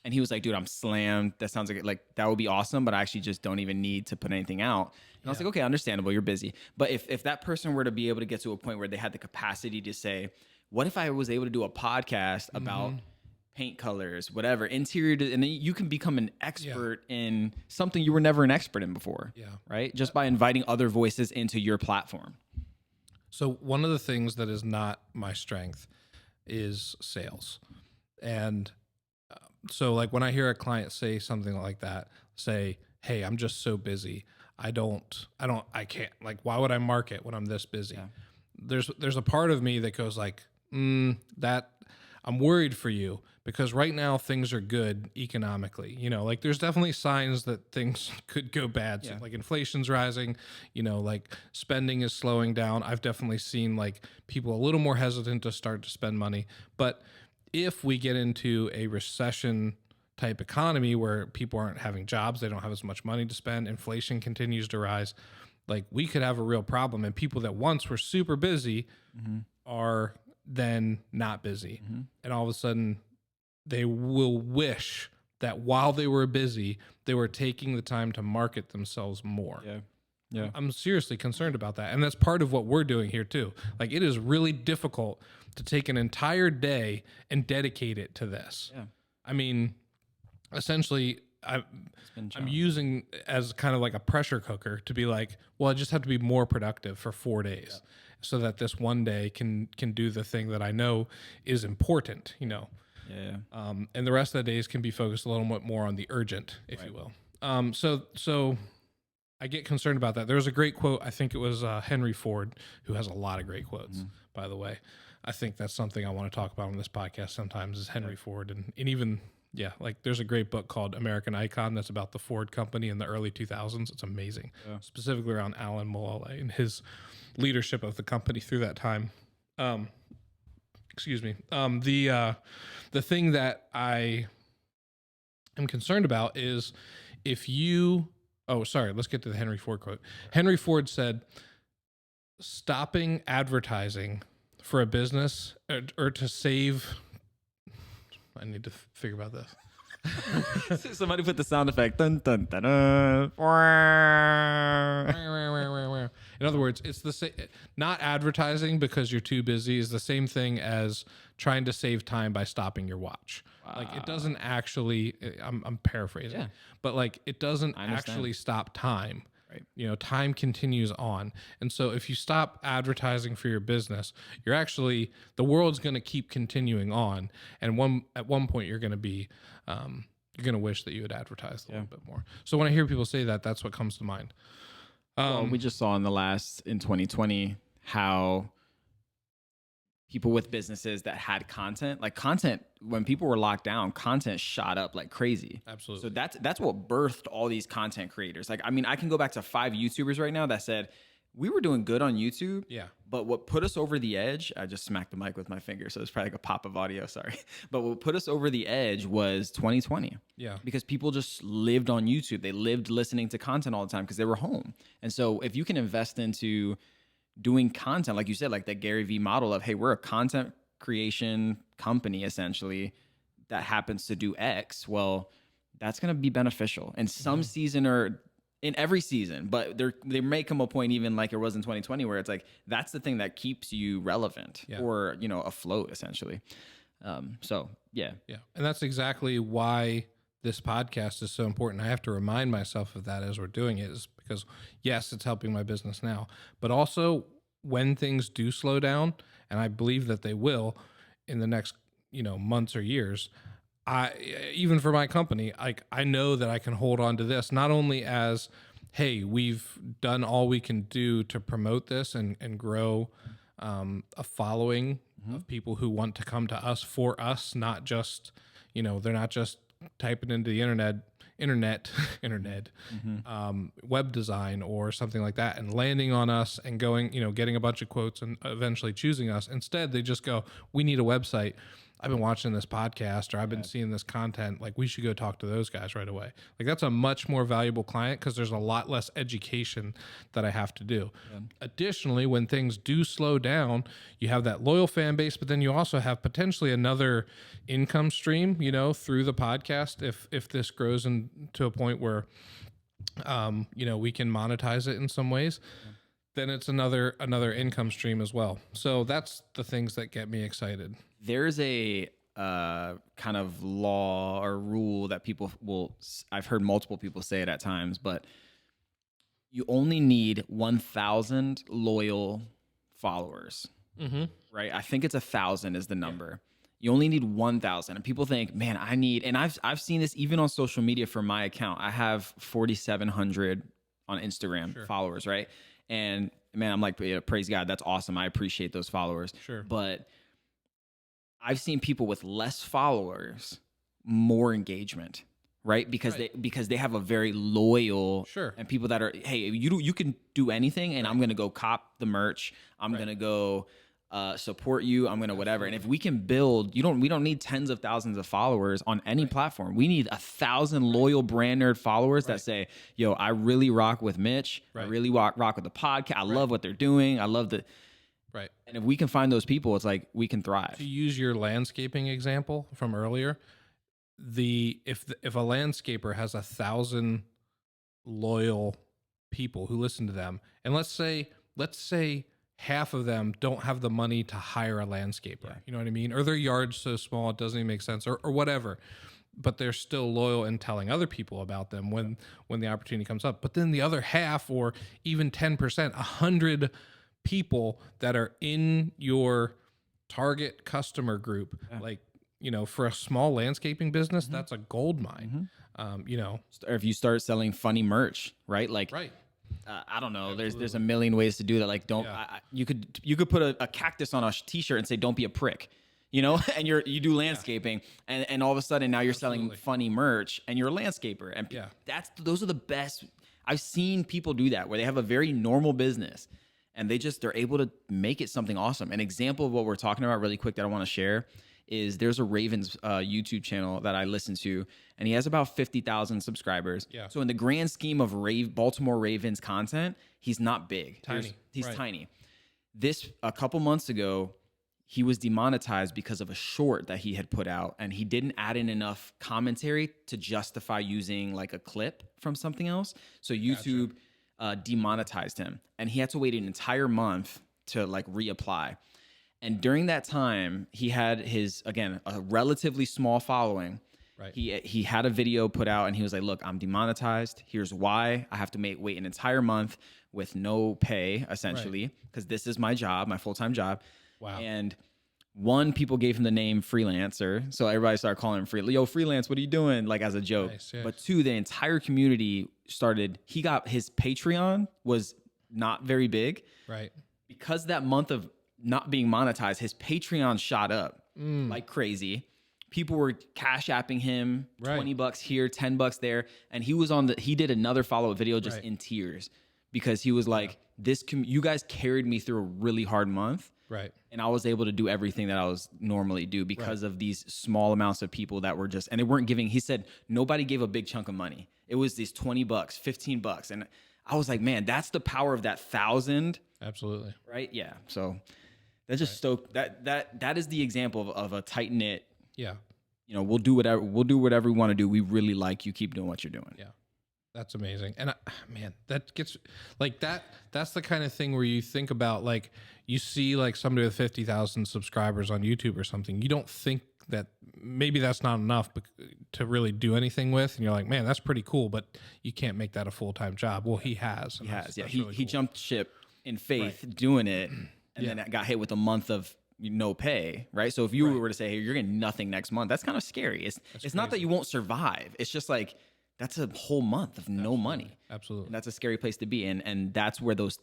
Speaker 2: And he was like, dude, I'm slammed. That sounds like that would be awesome, but I actually just don't even need to put anything out. And I was like, okay, understandable. You're busy. But if that person were to be able to get to a point where they had the capacity to say, what if I was able to do a podcast about paint colors, whatever, interior, and then you can become an expert in something you were never an expert in before, right? Just by inviting other voices into your platform.
Speaker 1: So one of the things that is not my strength is sales. And so like when I hear a client say something like that, say, hey, I'm just so busy. I can't, like, why would I market when I'm this busy? There's a part of me that goes like, that I'm worried for you, because right now things are good economically. You know, like there's definitely signs that things could go bad. So, like inflation's rising, you know, like spending is slowing down. I've definitely seen like people a little more hesitant to start to spend money. But if we get into a recession type economy where people aren't having jobs, they don't have as much money to spend, inflation continues to rise, like we could have a real problem. And people that once were super busy are then not busy. And all of a sudden they will wish that while they were busy, they were taking the time to market themselves more. I'm seriously concerned about that. And that's part of what we're doing here too. Like it is really difficult to take an entire day and dedicate it to this. I mean, essentially I'm using as kind of like a pressure cooker to be like, well, I just have to be more productive for 4 days so that this one day can do the thing that I know is important, you know? And the rest of the days can be focused a little bit more on the urgent, if you will. So I get concerned about that. There was a great quote. I think it was Henry Ford, who has a lot of great quotes, by the way. I think that's something I want to talk about on this podcast sometimes is Henry Ford and even Yeah, like there's a great book called American Icon that's about the Ford company in the early 2000s. It's amazing, specifically around Alan Mulally and his leadership of the company through that time. Excuse me. The thing that I am concerned about is if you. Oh, sorry. Let's get to the Henry Ford quote. Henry Ford said, "Stopping advertising for a business or to save." I need to figure about this.
Speaker 2: Somebody put the sound effect. Dun, dun, dun, dun.
Speaker 1: In other words, it's the same. Not advertising because you're too busy is the same thing as trying to save time by stopping your watch. Like it doesn't actually. I'm paraphrasing, but like it doesn't actually stop time.
Speaker 2: Right.
Speaker 1: You know, time continues on. And so if you stop advertising for your business, you're actually, the world's going to keep continuing on. And at one point you're going to be, you're going to wish that you had advertised a little bit more. So when I hear people say that, that's what comes to mind.
Speaker 2: Well, we just saw in 2020, how people with businesses that had content, when people were locked down, content shot up like crazy.
Speaker 1: Absolutely.
Speaker 2: So that's what birthed all these content creators. Like, I mean, I can go back to 5 YouTubers right now that said, we were doing good on YouTube.
Speaker 1: Yeah.
Speaker 2: But what put us over the edge, I just smacked the mic with my finger, so it's probably like a pop of audio, sorry. But what put us over the edge was 2020.
Speaker 1: Yeah.
Speaker 2: Because people just lived on YouTube. They lived listening to content all the time because they were home. And so if you can invest into doing content, like you said, like that Gary Vee model of, hey, we're a content creation company essentially that happens to do X, well, that's going to be beneficial in some season or in every season, but there may come a point, even like it was in 2020, where it's like, that's the thing that keeps you relevant or, you know, afloat essentially. So yeah.
Speaker 1: Yeah. And that's exactly why this podcast is so important. I have to remind myself of that as we're doing it, is because yes, it's helping my business now, but also when things do slow down, and I believe that they will in the next, you know, months or years, even for my company, I know that I can hold on to this, not only as, hey, we've done all we can do to promote this and grow a following of people who want to come to us for us, not just, you know, they're not just typing into the internet, web design or something like that and landing on us and going, you know, getting a bunch of quotes and eventually choosing us. Instead, they just go, we need a website. I've been watching this podcast or I've been seeing this content. Like, we should go talk to those guys right away. Like, that's a much more valuable client because there's a lot less education that I have to do. Yeah. Additionally, when things do slow down, you have that loyal fan base, but then you also have potentially another income stream, you know, through the podcast. If this grows into a point where, you know, we can monetize it in some ways, then it's another income stream as well. So that's the things that get me excited.
Speaker 2: There's a kind of law or rule that I've heard multiple people say it at times, but you only need 1,000 loyal followers, right? I think it's 1,000 is the number. Yeah. You only need 1,000. And people think, man, and I've seen this even on social media for my account. I have 4,700 on Instagram followers, right? And man, I'm like, yeah, praise God, that's awesome. I appreciate those followers.
Speaker 1: Sure.
Speaker 2: But I've seen people with less followers, more engagement, right? Because they have a very loyal and people that are, hey, you can do anything, and I'm gonna go cop the merch. I'm gonna go support you. I'm gonna whatever. And if we can build, we don't need tens of thousands of followers on any platform. We need 1,000 loyal brand nerd followers that say, yo, I really rock with Mitch. I really rock with the podcast. I love what they're doing. I love the.
Speaker 1: Right.
Speaker 2: And if we can find those people, it's like we can thrive.
Speaker 1: To use your landscaping example from earlier, if a landscaper has 1,000 loyal people who listen to them, and let's say half of them don't have the money to hire a landscaper, you know what I mean? Or their yard's so small it doesn't even make sense, or whatever. But they're still loyal in telling other people about them when the opportunity comes up. But then the other half, or even 10%, 100 people that are in your target customer group, like, you know, for a small landscaping business, that's a gold mine. You know,
Speaker 2: or if you start selling funny merch, right? Like, I don't know. Absolutely. There's a million ways to do that. Like, you could put a cactus on a t-shirt and say, "Don't be a prick." you know, and you do landscaping, and all of a sudden now you're selling funny merch, and you're a landscaper, and those are the best. I've seen people do that where they have a very normal business, and they're able to make it something awesome. An example of what we're talking about really quick that I want to share is there's a Ravens YouTube channel that I listen to, and he has about 50,000 subscribers.
Speaker 1: Yeah.
Speaker 2: So in the grand scheme of Baltimore Ravens content, he's not big.
Speaker 1: Tiny.
Speaker 2: He's tiny. A couple months ago, he was demonetized because of a short that he had put out, and he didn't add in enough commentary to justify using like a clip from something else. So YouTube demonetized him, and he had to wait an entire month to like reapply. And during that time, he had a relatively small following. Right. He had a video put out, and he was like, look, I'm demonetized. Here's why. I have to wait an entire month with no pay, essentially, because this is my job, my full-time job. Wow. And people gave him the name freelancer. So everybody started calling him freelance, what are you doing? Like as a joke. Nice, yes. But two, the entire community his Patreon was not very big. Right. Because that month of not being monetized, his Patreon shot up like crazy. People were cash apping him $20 here, $10 there. And he did another follow-up video just in tears because he was like, you guys carried me through a really hard month. Right. And I was able to do everything that I was normally do because of these small amounts of people that were and they weren't giving. He said nobody gave a big chunk of money. It was these $20, $15. And I was like, man, that's the power of that 1,000.
Speaker 1: Absolutely.
Speaker 2: Right. Yeah. So that's just stoked. That is the example of a tight knit. Yeah. You know, we'll do whatever we want to do. We really like you. Keep doing what you're doing.
Speaker 1: Yeah. That's amazing. And man, that gets like that. That's the kind of thing where you think about, like, you see like somebody with 50,000 subscribers on YouTube or something. You don't think that maybe that's not enough to really do anything with. And you're like, man, that's pretty cool, but you can't make that a full-time job. Well, he has.
Speaker 2: He has. Yeah. He jumped ship in faith doing it. And then got hit with a month of no pay. Right. So if you were to say, hey, you're getting nothing next month, that's kind of scary. It's not that you won't survive. It's just like, that's a whole month of no money. Absolutely. And that's a scary place to be in. And that's where those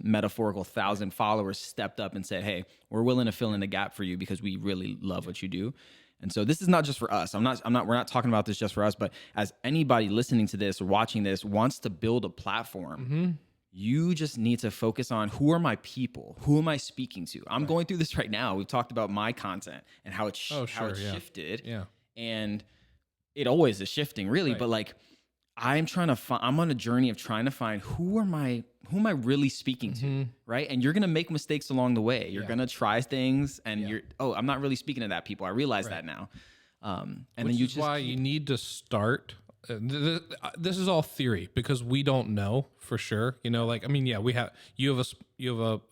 Speaker 2: metaphorical 1,000 followers stepped up and said, hey, we're willing to fill in the gap for you because we really love what you do. And so this is not just for us. we're not talking about this just for us, but as anybody listening to this or watching this wants to build a platform, you just need to focus on who are my people? Who am I speaking to? I'm going through this right now. We've talked about my content and how it's shifted. Yeah. And it always is shifting, really, but like I'm on a journey of trying to find who am I really speaking to, right? And you're gonna make mistakes along the way. You're gonna try things, and I'm not really speaking to that people. I realize that now. And
Speaker 1: then why you need to start. This is all theory because we don't know for sure. You know, like, I mean, you have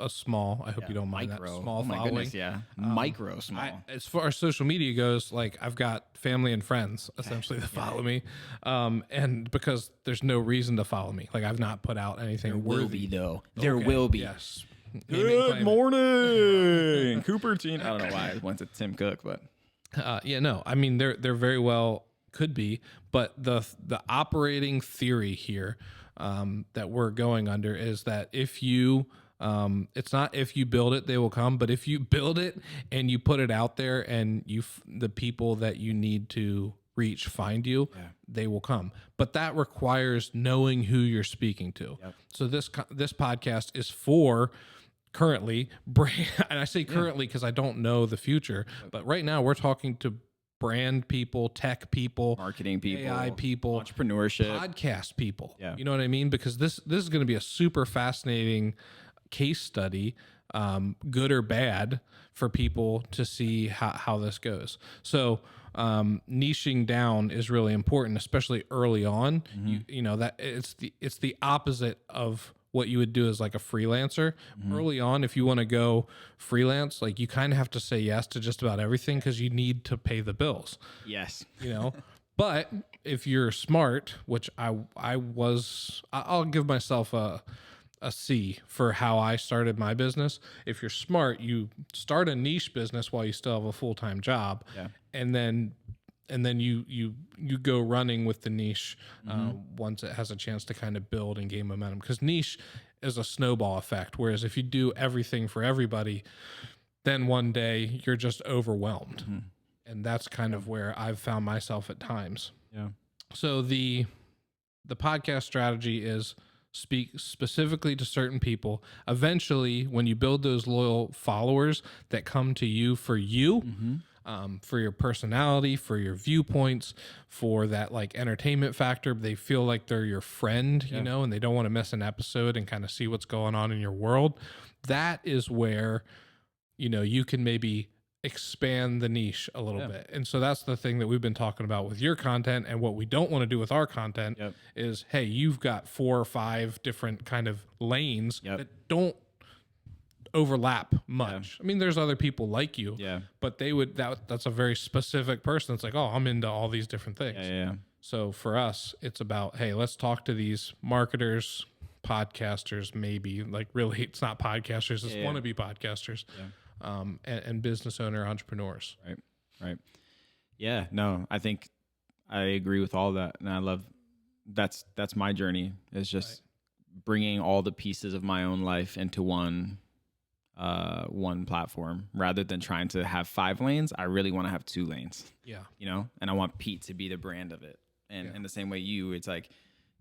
Speaker 1: a small, I hope you don't mind that, small following.
Speaker 2: Goodness, small.
Speaker 1: As far as social media goes, like, I've got family and friends essentially that follow me. And because there's no reason to follow me. Like, I've not put out anything.
Speaker 2: There will be though. There will be.
Speaker 1: Yes.
Speaker 2: Good morning, Coopertine. I don't know why I went to Tim Cook, but
Speaker 1: I mean, they're very well could be, but the operating theory here that we're going under is that if you it's not if you build it they will come, but if you build it and you put it out there and the people that you need to reach find you, they will come. But that requires knowing who you're speaking to. So this podcast is for currently brand, and I say currently because I don't know the future, but right now we're talking to brand people, tech people,
Speaker 2: marketing people,
Speaker 1: AI people,
Speaker 2: entrepreneurship,
Speaker 1: podcast people. Yeah. You know what I mean? Because this is going to be a super fascinating case study, good or bad, for people to see how this goes. So niching down is really important, especially early on. You know that it's the opposite of what you would do as like a freelancer. Early on, if you want to go freelance, like, you kind of have to say yes to just about everything because you need to pay the bills.
Speaker 2: Yes.
Speaker 1: You know, but if you're smart, which I'll give myself a C for how I started my business. If you're smart, you start a niche business while you still have a full-time job. And then you go running with the niche once it has a chance to kind of build and gain momentum. Because niche is a snowball effect. Whereas if you do everything for everybody, then one day you're just overwhelmed.
Speaker 2: Mhm.
Speaker 1: And that's kind of where I've found myself at times.
Speaker 2: Yeah.
Speaker 1: So the podcast strategy is speak specifically to certain people. Eventually, when you build those loyal followers that come to you, for your personality, for your viewpoints, for that like entertainment factor, they feel like they're your friend, you know, and they don't want to miss an episode and kind of see what's going on in your world. That is where, you know, you can maybe expand the niche a little bit. And so that's the thing that we've been talking about with your content, and what we don't want to do with our content is, hey, you've got 4 or 5 different kind of lanes that don't overlap much. I mean, there's other people like you, but they would, that's a very specific person. It's like, oh, I'm into all these different things. So for us, it's about, hey, let's talk to these marketers, podcasters, maybe, like, really, it's not podcasters, it's wannabe podcasters, and business owner entrepreneurs.
Speaker 2: Right. Yeah, no, I think I agree with all that. And I love, that's my journey, is just bringing all the pieces of my own life into one platform, rather than trying to have 5 lanes. I really want to have 2 lanes, you know, and I want Pete to be the brand of it. And in the same way it's like,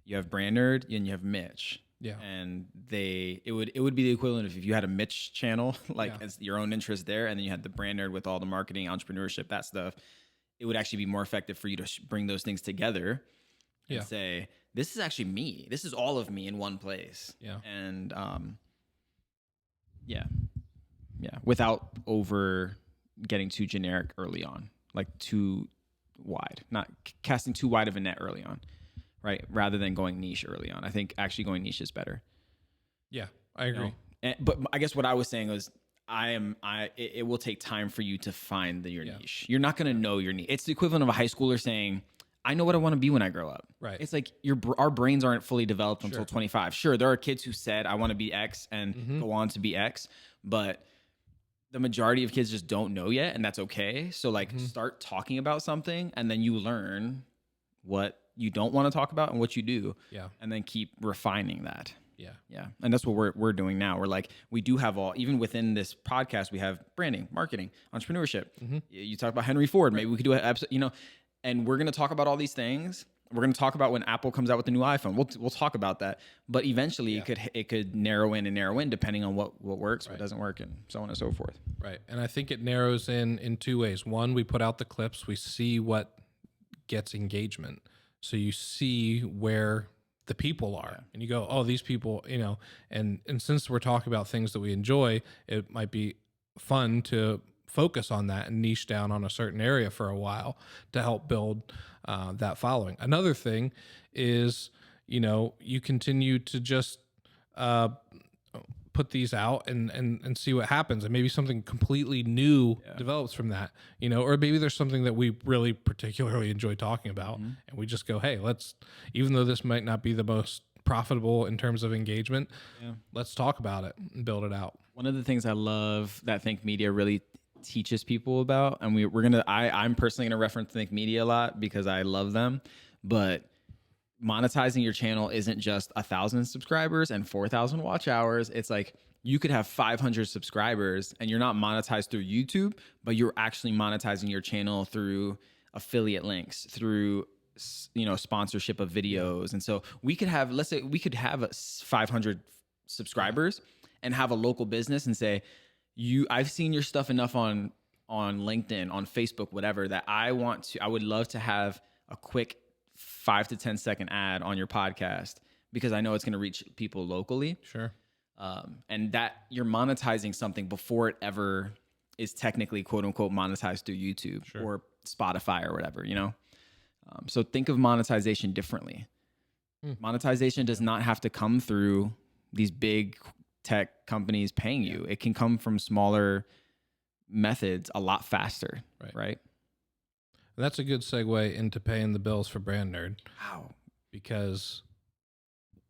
Speaker 2: you have Brand Nerd and you have Mitch. And it would be the equivalent of if you had a Mitch channel, like as your own interest there, and then you had the Brand Nerd with all the marketing, entrepreneurship, that stuff. It would actually be more effective for you to bring those things together and say, this is actually me. This is all of me in one place. And without over getting too generic early on, like too wide, not casting too wide of a net early on. Right, rather than going niche early on. I think actually going niche is better.
Speaker 1: Yeah, I agree.
Speaker 2: You know? But I guess what I was saying was, it will take time for you to find your niche. You're not going to know your niche. It's the equivalent of a high schooler saying, I know what I want to be when I grow up.
Speaker 1: Right.
Speaker 2: It's like our brains aren't fully developed until 25. Sure, there are kids who said, I want to be X and go on to be X, but the majority of kids just don't know yet, and that's okay. So like, start talking about something, and then you learn what you don't want to talk about and what you do, and then keep refining that. And that's what we're doing now. We're like, we do have even within this podcast, we have branding, marketing, entrepreneurship. You talk about Henry Ford, maybe we could do an episode, you know, and we're going to talk about all these things. We're going to talk about when Apple comes out with the new iPhone. We'll talk about that, but eventually it could narrow in depending on what works, what doesn't work, and so on and so forth.
Speaker 1: Right. And I think it narrows in 2 ways. One, we put out the clips, we see what gets engagement. So you see where the people are, and you go, oh, these people, you know, and since we're talking about things that we enjoy, it might be fun to focus on that and niche down on a certain area for a while to help build that following. Another thing is, you know, you continue to just put these out and see what happens, and maybe something completely new develops from that, you know, or maybe there's something that we really particularly enjoy talking about, and we just go, hey, even though this might not be the most profitable in terms of engagement, let's talk about it and build it out.
Speaker 2: One of the things I love that Think Media really teaches people about, and I'm personally gonna reference Think Media a lot because I love them, but monetizing your channel isn't just 1,000 subscribers and 4,000 watch hours. It's like, you could have 500 subscribers and you're not monetized through YouTube, but you're actually monetizing your channel through affiliate links, through, you know, sponsorship of videos. And so we could have, let's say we could have 500 subscribers and have a local business and say, I've seen your stuff enough on LinkedIn, on Facebook, whatever, that I would love to have a quick 5 to 10 second ad on your podcast, because I know it's going to reach people locally.
Speaker 1: Sure.
Speaker 2: And that you're monetizing something before it ever is technically quote unquote monetized through YouTube or Spotify or whatever, you know? So think of monetization differently. Monetization does not have to come through these big tech companies paying you. It can come from smaller methods a lot faster, right?
Speaker 1: That's a good segue into paying the bills for Brand Nerd.
Speaker 2: Wow.
Speaker 1: Because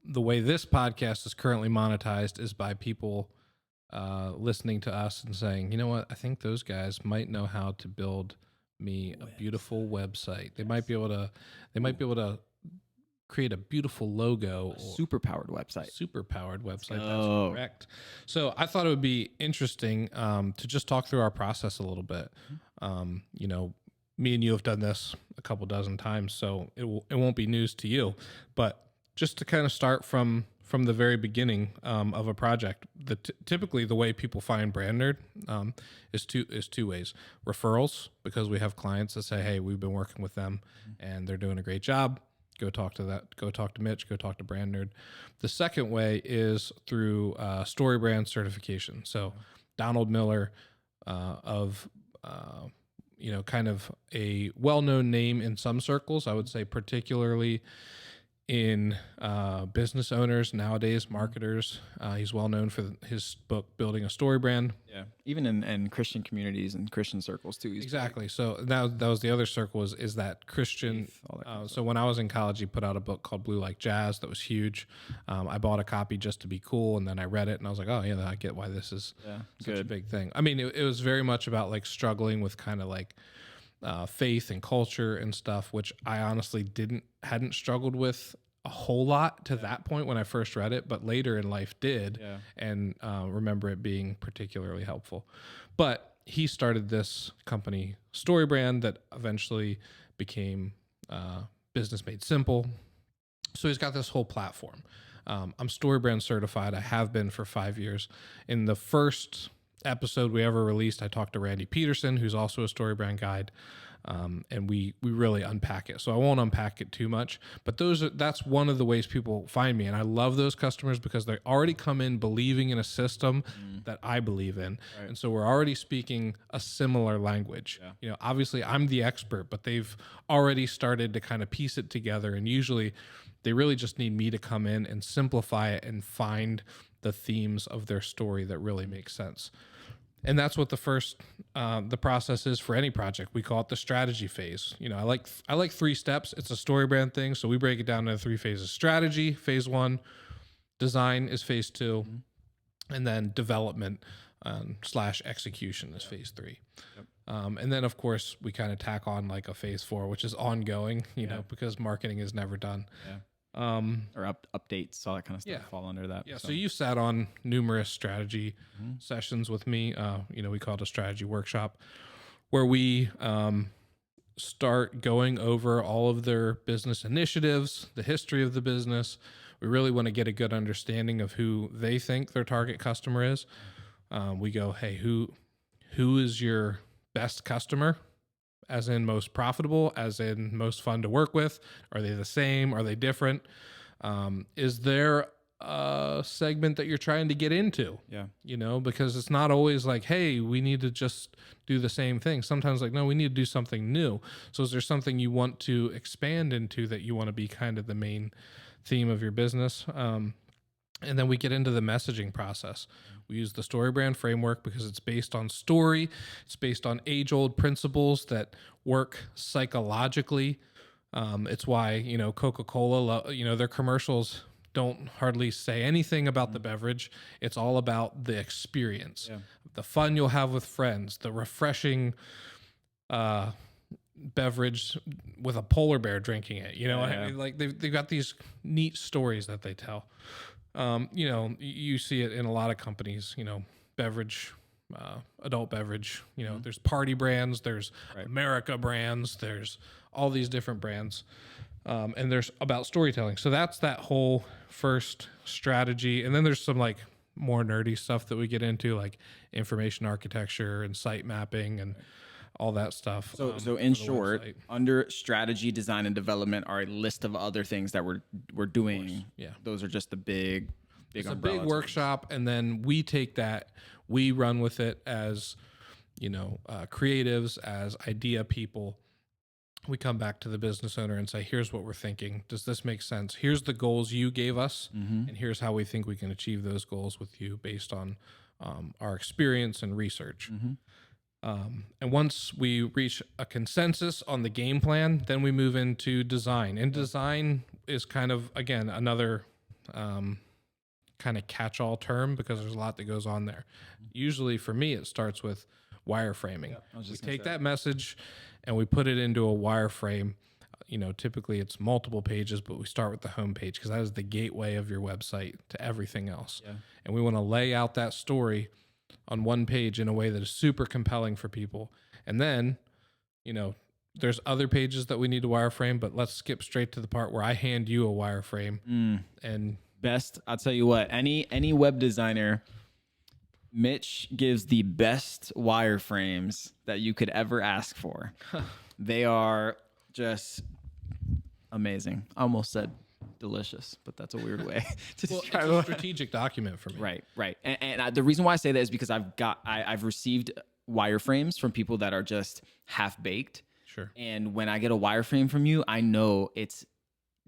Speaker 1: the way this podcast is currently monetized is by people listening to us and saying, you know what, I think those guys might know how to build me a beautiful website. They might be able to create a beautiful logo or
Speaker 2: Super powered website.
Speaker 1: super powered website. That's
Speaker 2: go.
Speaker 1: correct. So I thought it would be interesting to just talk through our process a little bit. You know, me and you have done this a couple dozen times, so it won't be news to you. But just to kind of start from the very beginning of a project, typically the way people find Brand Nerd is two ways: referrals, because we have clients that say, "Hey, we've been working with them, and they're doing a great job. Go talk to Mitch, go talk to Brand Nerd." The second way is through story brand certification. So Donald Miller of kind of a well-known name in some circles, I would say particularly in business owners nowadays, marketers. He's well known for his book, Building a Story Brand.
Speaker 2: Yeah, even in Christian communities and Christian circles too.
Speaker 1: Exactly. So that was the other circle is that Christian.
Speaker 2: Faith, all that kind of
Speaker 1: So when I was in college, he put out a book called Blue Like Jazz that was huge. I bought a copy just to be cool, and then I read it, and I was like, oh yeah, I get why this is such a big thing. I mean, it was very much about like struggling with kind of like faith and culture and stuff, which I honestly hadn't struggled with a whole lot to that point when I first read it, but later in life did, and remember it being particularly helpful. But he started this company, Story Brand, that eventually became Business Made Simple. So he's got this whole platform. I'm Story Brand certified. I have been for 5 years. In the first episode we ever released, I talked to Randy Peterson, who's also a Story Brand guide, and we really unpack it. So I won't unpack it too much, but that's one of the ways people find me, and I love those customers because they already come in believing in a system that I believe in, and so we're already speaking a similar language. You know, obviously I'm the expert, but they've already started to kind of piece it together, and usually they really just need me to come in and simplify it and find the themes of their story that really make sense. And that's what the process is for any project. We call it the strategy phase. You know, I like 3 steps. It's a Story Brand thing, so we break it down into 3 phases: strategy, phase 1; design is phase 2; and then development / execution is phase 3. And then of course we kind of tack on like a phase 4, which is ongoing. You know, because marketing is never done.
Speaker 2: Or updates, all that kind of stuff fall under that.
Speaker 1: So you sat on numerous strategy sessions with me. You know, we call it a strategy workshop, where we start going over all of their business initiatives, the history of the business. We really want to get a good understanding of who they think their target customer is. We go, hey, who is your best customer? As in most profitable, as in most fun to work with? Are they the same? Are they different? Is there a segment that you're trying to get into? You know, because it's not always like, hey, we need to just do the same thing. Sometimes like, no, we need to do something new. So is there something you want to expand into that you want to be kind of the main theme of your business? And then we get into the messaging process. We use the Story Brand framework because it's based on story. It's based on age-old principles that work psychologically. It's why, you know, Coca-Cola, you know, their commercials don't hardly say anything about the beverage. It's all about the experience, the fun you'll have with friends, the refreshing beverage with a polar bear drinking it. You know, I mean, like they've got these neat stories that they tell. You know, you see it in a lot of companies, you know, beverage, adult beverage, you know, there's party brands, there's America brands, there's all these different brands. And there's about storytelling. So that's that whole first strategy. And then there's some like more nerdy stuff that we get into, like information architecture and site mapping and all that stuff.
Speaker 2: So in short, under strategy, design, and development are a list of other things that we're doing. Those are just the big
Speaker 1: it's a big workshop, and then we take that, we run with it as, you know, creatives, as idea people. We come back to the business owner and say, here's what we're thinking. Does this make sense? Here's the goals you gave us, and here's how we think we can achieve those goals with you based on our experience and research. And once we reach a consensus on the game plan, then we move into design. And design is kind of, again, another kind of catch-all term because there's a lot that goes on there. Usually for me, it starts with wireframing. We take that message and we put it into a wireframe. typically it's multiple pages, but we start with the home page because that is the gateway of your website to everything else.
Speaker 2: Yeah.
Speaker 1: And we want to lay out that story on one page in a way that is super compelling for people. And then, there's other pages that we need to wireframe, but let's skip straight to the part where I hand you a wireframe. And
Speaker 2: best, I'll tell you what, any web designer, Mitch gives the best wireframes that you could ever ask for. They are just amazing. I almost said delicious, but that's a weird way to describe
Speaker 1: it's a strategic document for me.
Speaker 2: Right. And the reason why I say that is because I've received wireframes from people that are just half baked.
Speaker 1: Sure.
Speaker 2: And when I get a wireframe from you, I know it's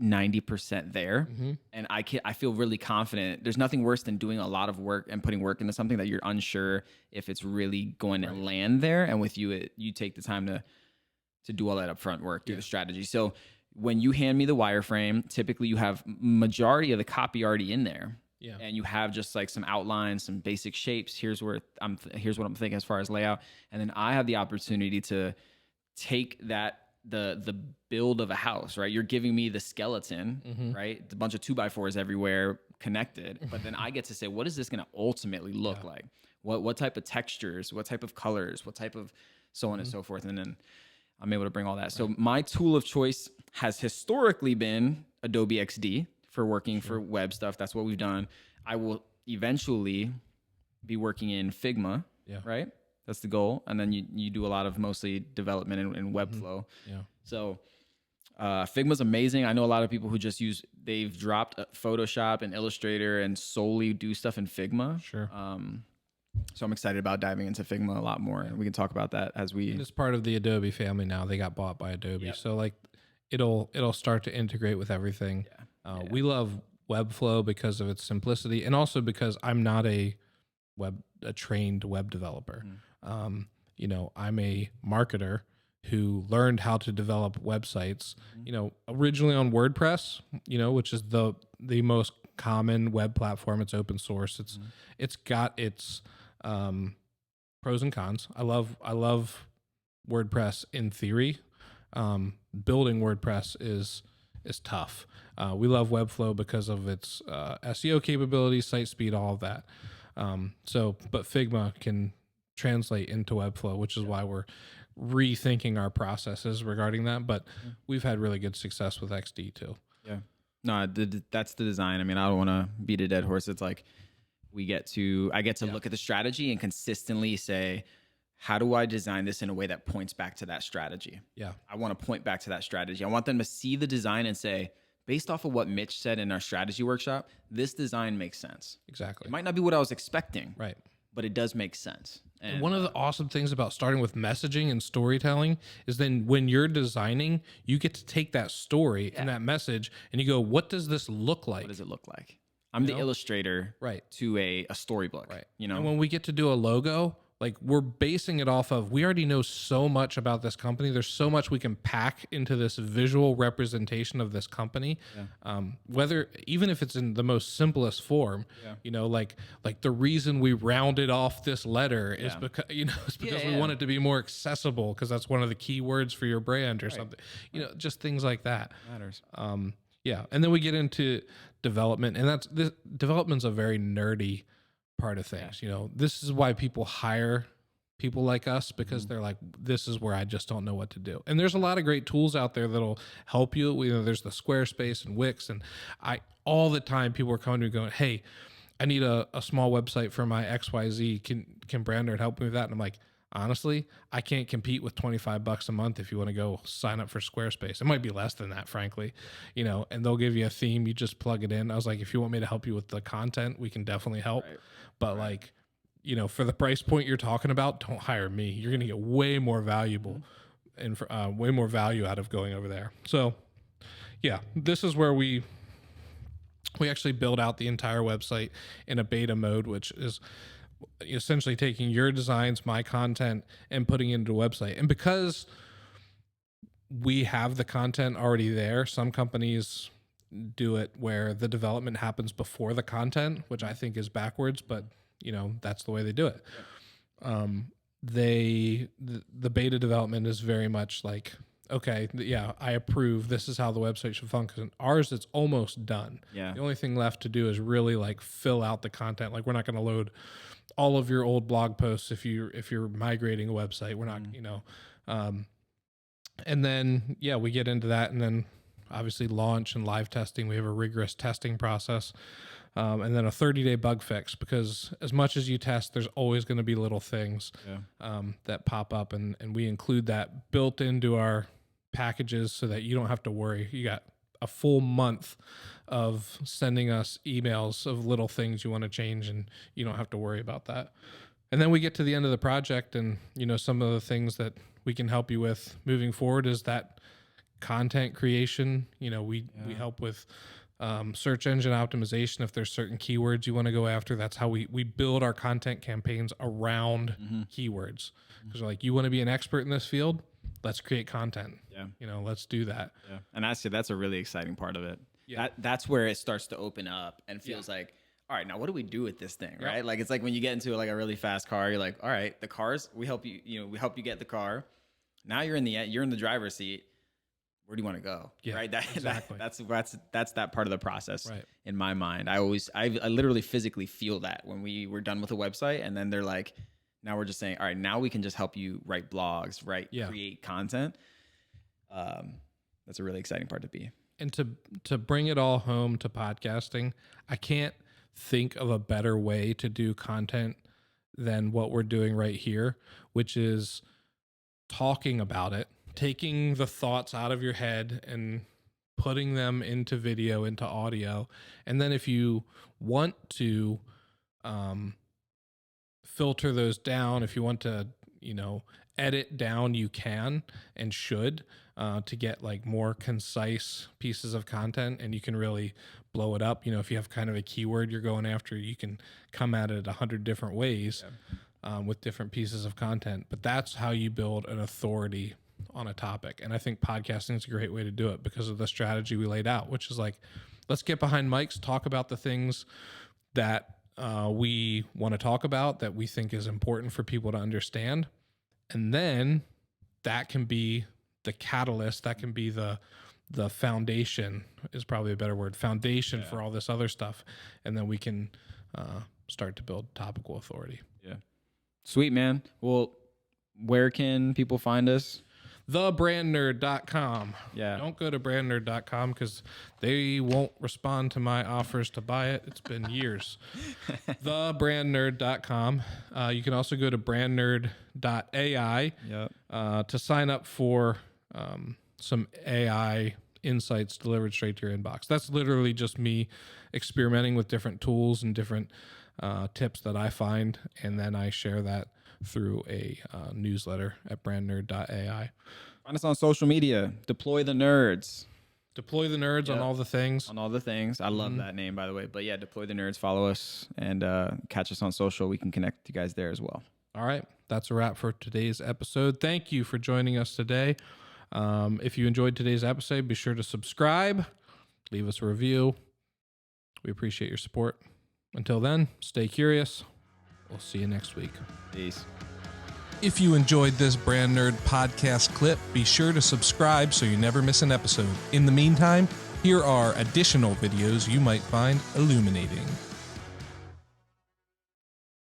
Speaker 2: 90% there. And I feel really confident. There's nothing worse than doing a lot of work and putting work into something that you're unsure if it's really going to land there. And with you, you take the time to do all that upfront work, do the strategy. So when you hand me the wireframe, typically you have majority of the copy already in there.
Speaker 1: Yeah.
Speaker 2: And you have just like some outlines, some basic shapes. Here's what I'm thinking as far as layout. And then I have the opportunity to take that, the build of a house, right? You're giving me the skeleton, right? A bunch of 2x4s everywhere connected. But then I get to say, what is this going to ultimately look like? What type of textures, what type of colors, what type of so on and so forth. And then I'm able to bring all that. Right. So my tool of choice has historically been Adobe XD for working for web stuff. That's what we've done. I will eventually be working in Figma, right? That's the goal. And then you do a lot of mostly development in Webflow.
Speaker 1: Yeah.
Speaker 2: So Figma's amazing. I know a lot of people who they've dropped Photoshop and Illustrator and solely do stuff in Figma.
Speaker 1: Sure.
Speaker 2: So I'm excited about diving into Figma a lot more, and we can talk about that as we.
Speaker 1: It's part of the Adobe family now. They got bought by Adobe, so like it'll start to integrate with everything. We love Webflow because of its simplicity, and also because I'm not a trained web developer. I'm a marketer who learned how to develop websites. Originally on WordPress, which is the most common web platform. It's open source. It's got its pros and cons. I love WordPress in theory. Building WordPress is tough. We love Webflow because of its SEO capabilities, site speed, all of that. But Figma can translate into Webflow, which is why we're rethinking our processes regarding that. But we've had really good success with XD too.
Speaker 2: Yeah. No, that's the design. I mean, I don't want to beat a dead horse. It's like I get to look at the strategy and consistently say, how do I design this in a way that points back to that strategy?
Speaker 1: Yeah.
Speaker 2: I want to point back to that strategy. I want them to see the design and say, based off of what Mitch said in our strategy workshop, this design makes sense.
Speaker 1: Exactly.
Speaker 2: It might not be what I was expecting.
Speaker 1: Right.
Speaker 2: But it does make sense.
Speaker 1: And one of the awesome things about starting with messaging and storytelling is then when you're designing, you get to take that story and that message and you go, what does this look like?
Speaker 2: What does it look like? I'm the illustrator to a storybook. Right.
Speaker 1: And when we get to do a logo, like we're basing it off of, we already know so much about this company. There's so much we can pack into this visual representation of this company. Whether, even if it's in the most simplest form, like the reason we rounded off this letter is because, it's because we want it to be more accessible because that's one of the key words for your brand or something, just things like that.
Speaker 2: Matters.
Speaker 1: And then we get into development, and development's a very nerdy part of things. This is why people hire people like us, because they're like, this is where I just don't know what to do. And there's a lot of great tools out there that'll help you. There's the Squarespace and Wix, and all the time people are coming to me going, hey, I need a small website for my XYZ. Can Brandon help me with that? And I'm like, honestly, I can't compete with $25 a month if you want to go sign up for Squarespace. It might be less than that, frankly, and they'll give you a theme. You just plug it in. I was like, if you want me to help you with the content, we can definitely help. Right. But for the price point you're talking about, don't hire me. You're going to get way more valuable and way more value out of going over there. So this is where we actually build out the entire website in a beta mode, which is essentially taking your designs, my content, and putting it into a website. And because we have the content already there, some companies do it where the development happens before the content, which I think is backwards, but that's the way they do it. The beta development is very much like, okay, yeah, I approve. This is how the website should function. Ours, it's almost done.
Speaker 2: Yeah.
Speaker 1: The only thing left to do is really like fill out the content. Like we're not going to load all of your old blog posts if you're migrating a website. We're not, and then yeah, we get into that, and then obviously launch and live testing. We have a rigorous testing process. And then a 30-day bug fix, because as much as you test, there's always going to be little things that pop up, and we include that built into our packages so that you don't have to worry. You got a full month of sending us emails of little things you want to change, and you don't have to worry about that. And then we get to the end of the project, and some of the things that we can help you with moving forward is that content creation. We help with search engine optimization. If there's certain keywords you want to go after, that's how we build our content campaigns around keywords. Because like, you want to be an expert in this field, let's create content. Let's do that.
Speaker 2: And that's a really exciting part of it. That's where it starts to open up and feels like, all right, now what do we do with this thing, right? Like, it's like when you get into like a really fast car, you're like, all right, the cars, we help you get the car. Now you're in the driver's seat. Where do you want to go? Right.
Speaker 1: Exactly.
Speaker 2: That's that part of the process.
Speaker 1: Right.
Speaker 2: In my mind, I literally physically feel that when we were done with a website, and then they're like, now we're just saying, all right, now we can just help you write blogs, create content. That's a really exciting part to be.
Speaker 1: And to bring it all home to podcasting, I can't think of a better way to do content than what we're doing right here, which is talking about it, taking the thoughts out of your head and putting them into video, into audio. And then if you want to filter those down, if you want to, edit down, you can and should, to get like more concise pieces of content, and you can really blow it up. If you have kind of a keyword you're going after, you can come at it 100 different ways with different pieces of content. But that's how you build an authority on a topic. And I think podcasting is a great way to do it because of the strategy we laid out, which is like, let's get behind mics, talk about the things that we want to talk about, that we think is important for people to understand. And then that can be the catalyst, that can be the foundation, is probably a better word, foundation for all this other stuff. And then we can start to build topical authority.
Speaker 2: Yeah. Sweet, man. Well, where can people find us?
Speaker 1: thebrandnerd.com.
Speaker 2: Yeah.
Speaker 1: Don't go to brandnerd.com because they won't respond to my offers to buy it. It's been years. thebrandnerd.com. You can also go to brandnerd.ai to sign up for some AI insights delivered straight to your inbox. That's literally just me experimenting with different tools and different tips that I find, and then I share that through a newsletter at brandnerd.ai.
Speaker 2: Find us on social media. Deploy the Nerds.
Speaker 1: Deploy the Nerds on all the things.
Speaker 2: On all the things. I love that name, by the way. But yeah, Deploy the Nerds. Follow us and catch us on social. We can connect you guys there as well.
Speaker 1: All right. That's a wrap for today's episode. Thank you for joining us today. If you enjoyed today's episode, be sure to subscribe. Leave us a review. We appreciate your support. Until then, stay curious. We'll see you next week.
Speaker 2: Peace.
Speaker 1: If you enjoyed this Brand Nerd podcast clip, be sure to subscribe so you never miss an episode. In the meantime, here are additional videos you might find illuminating.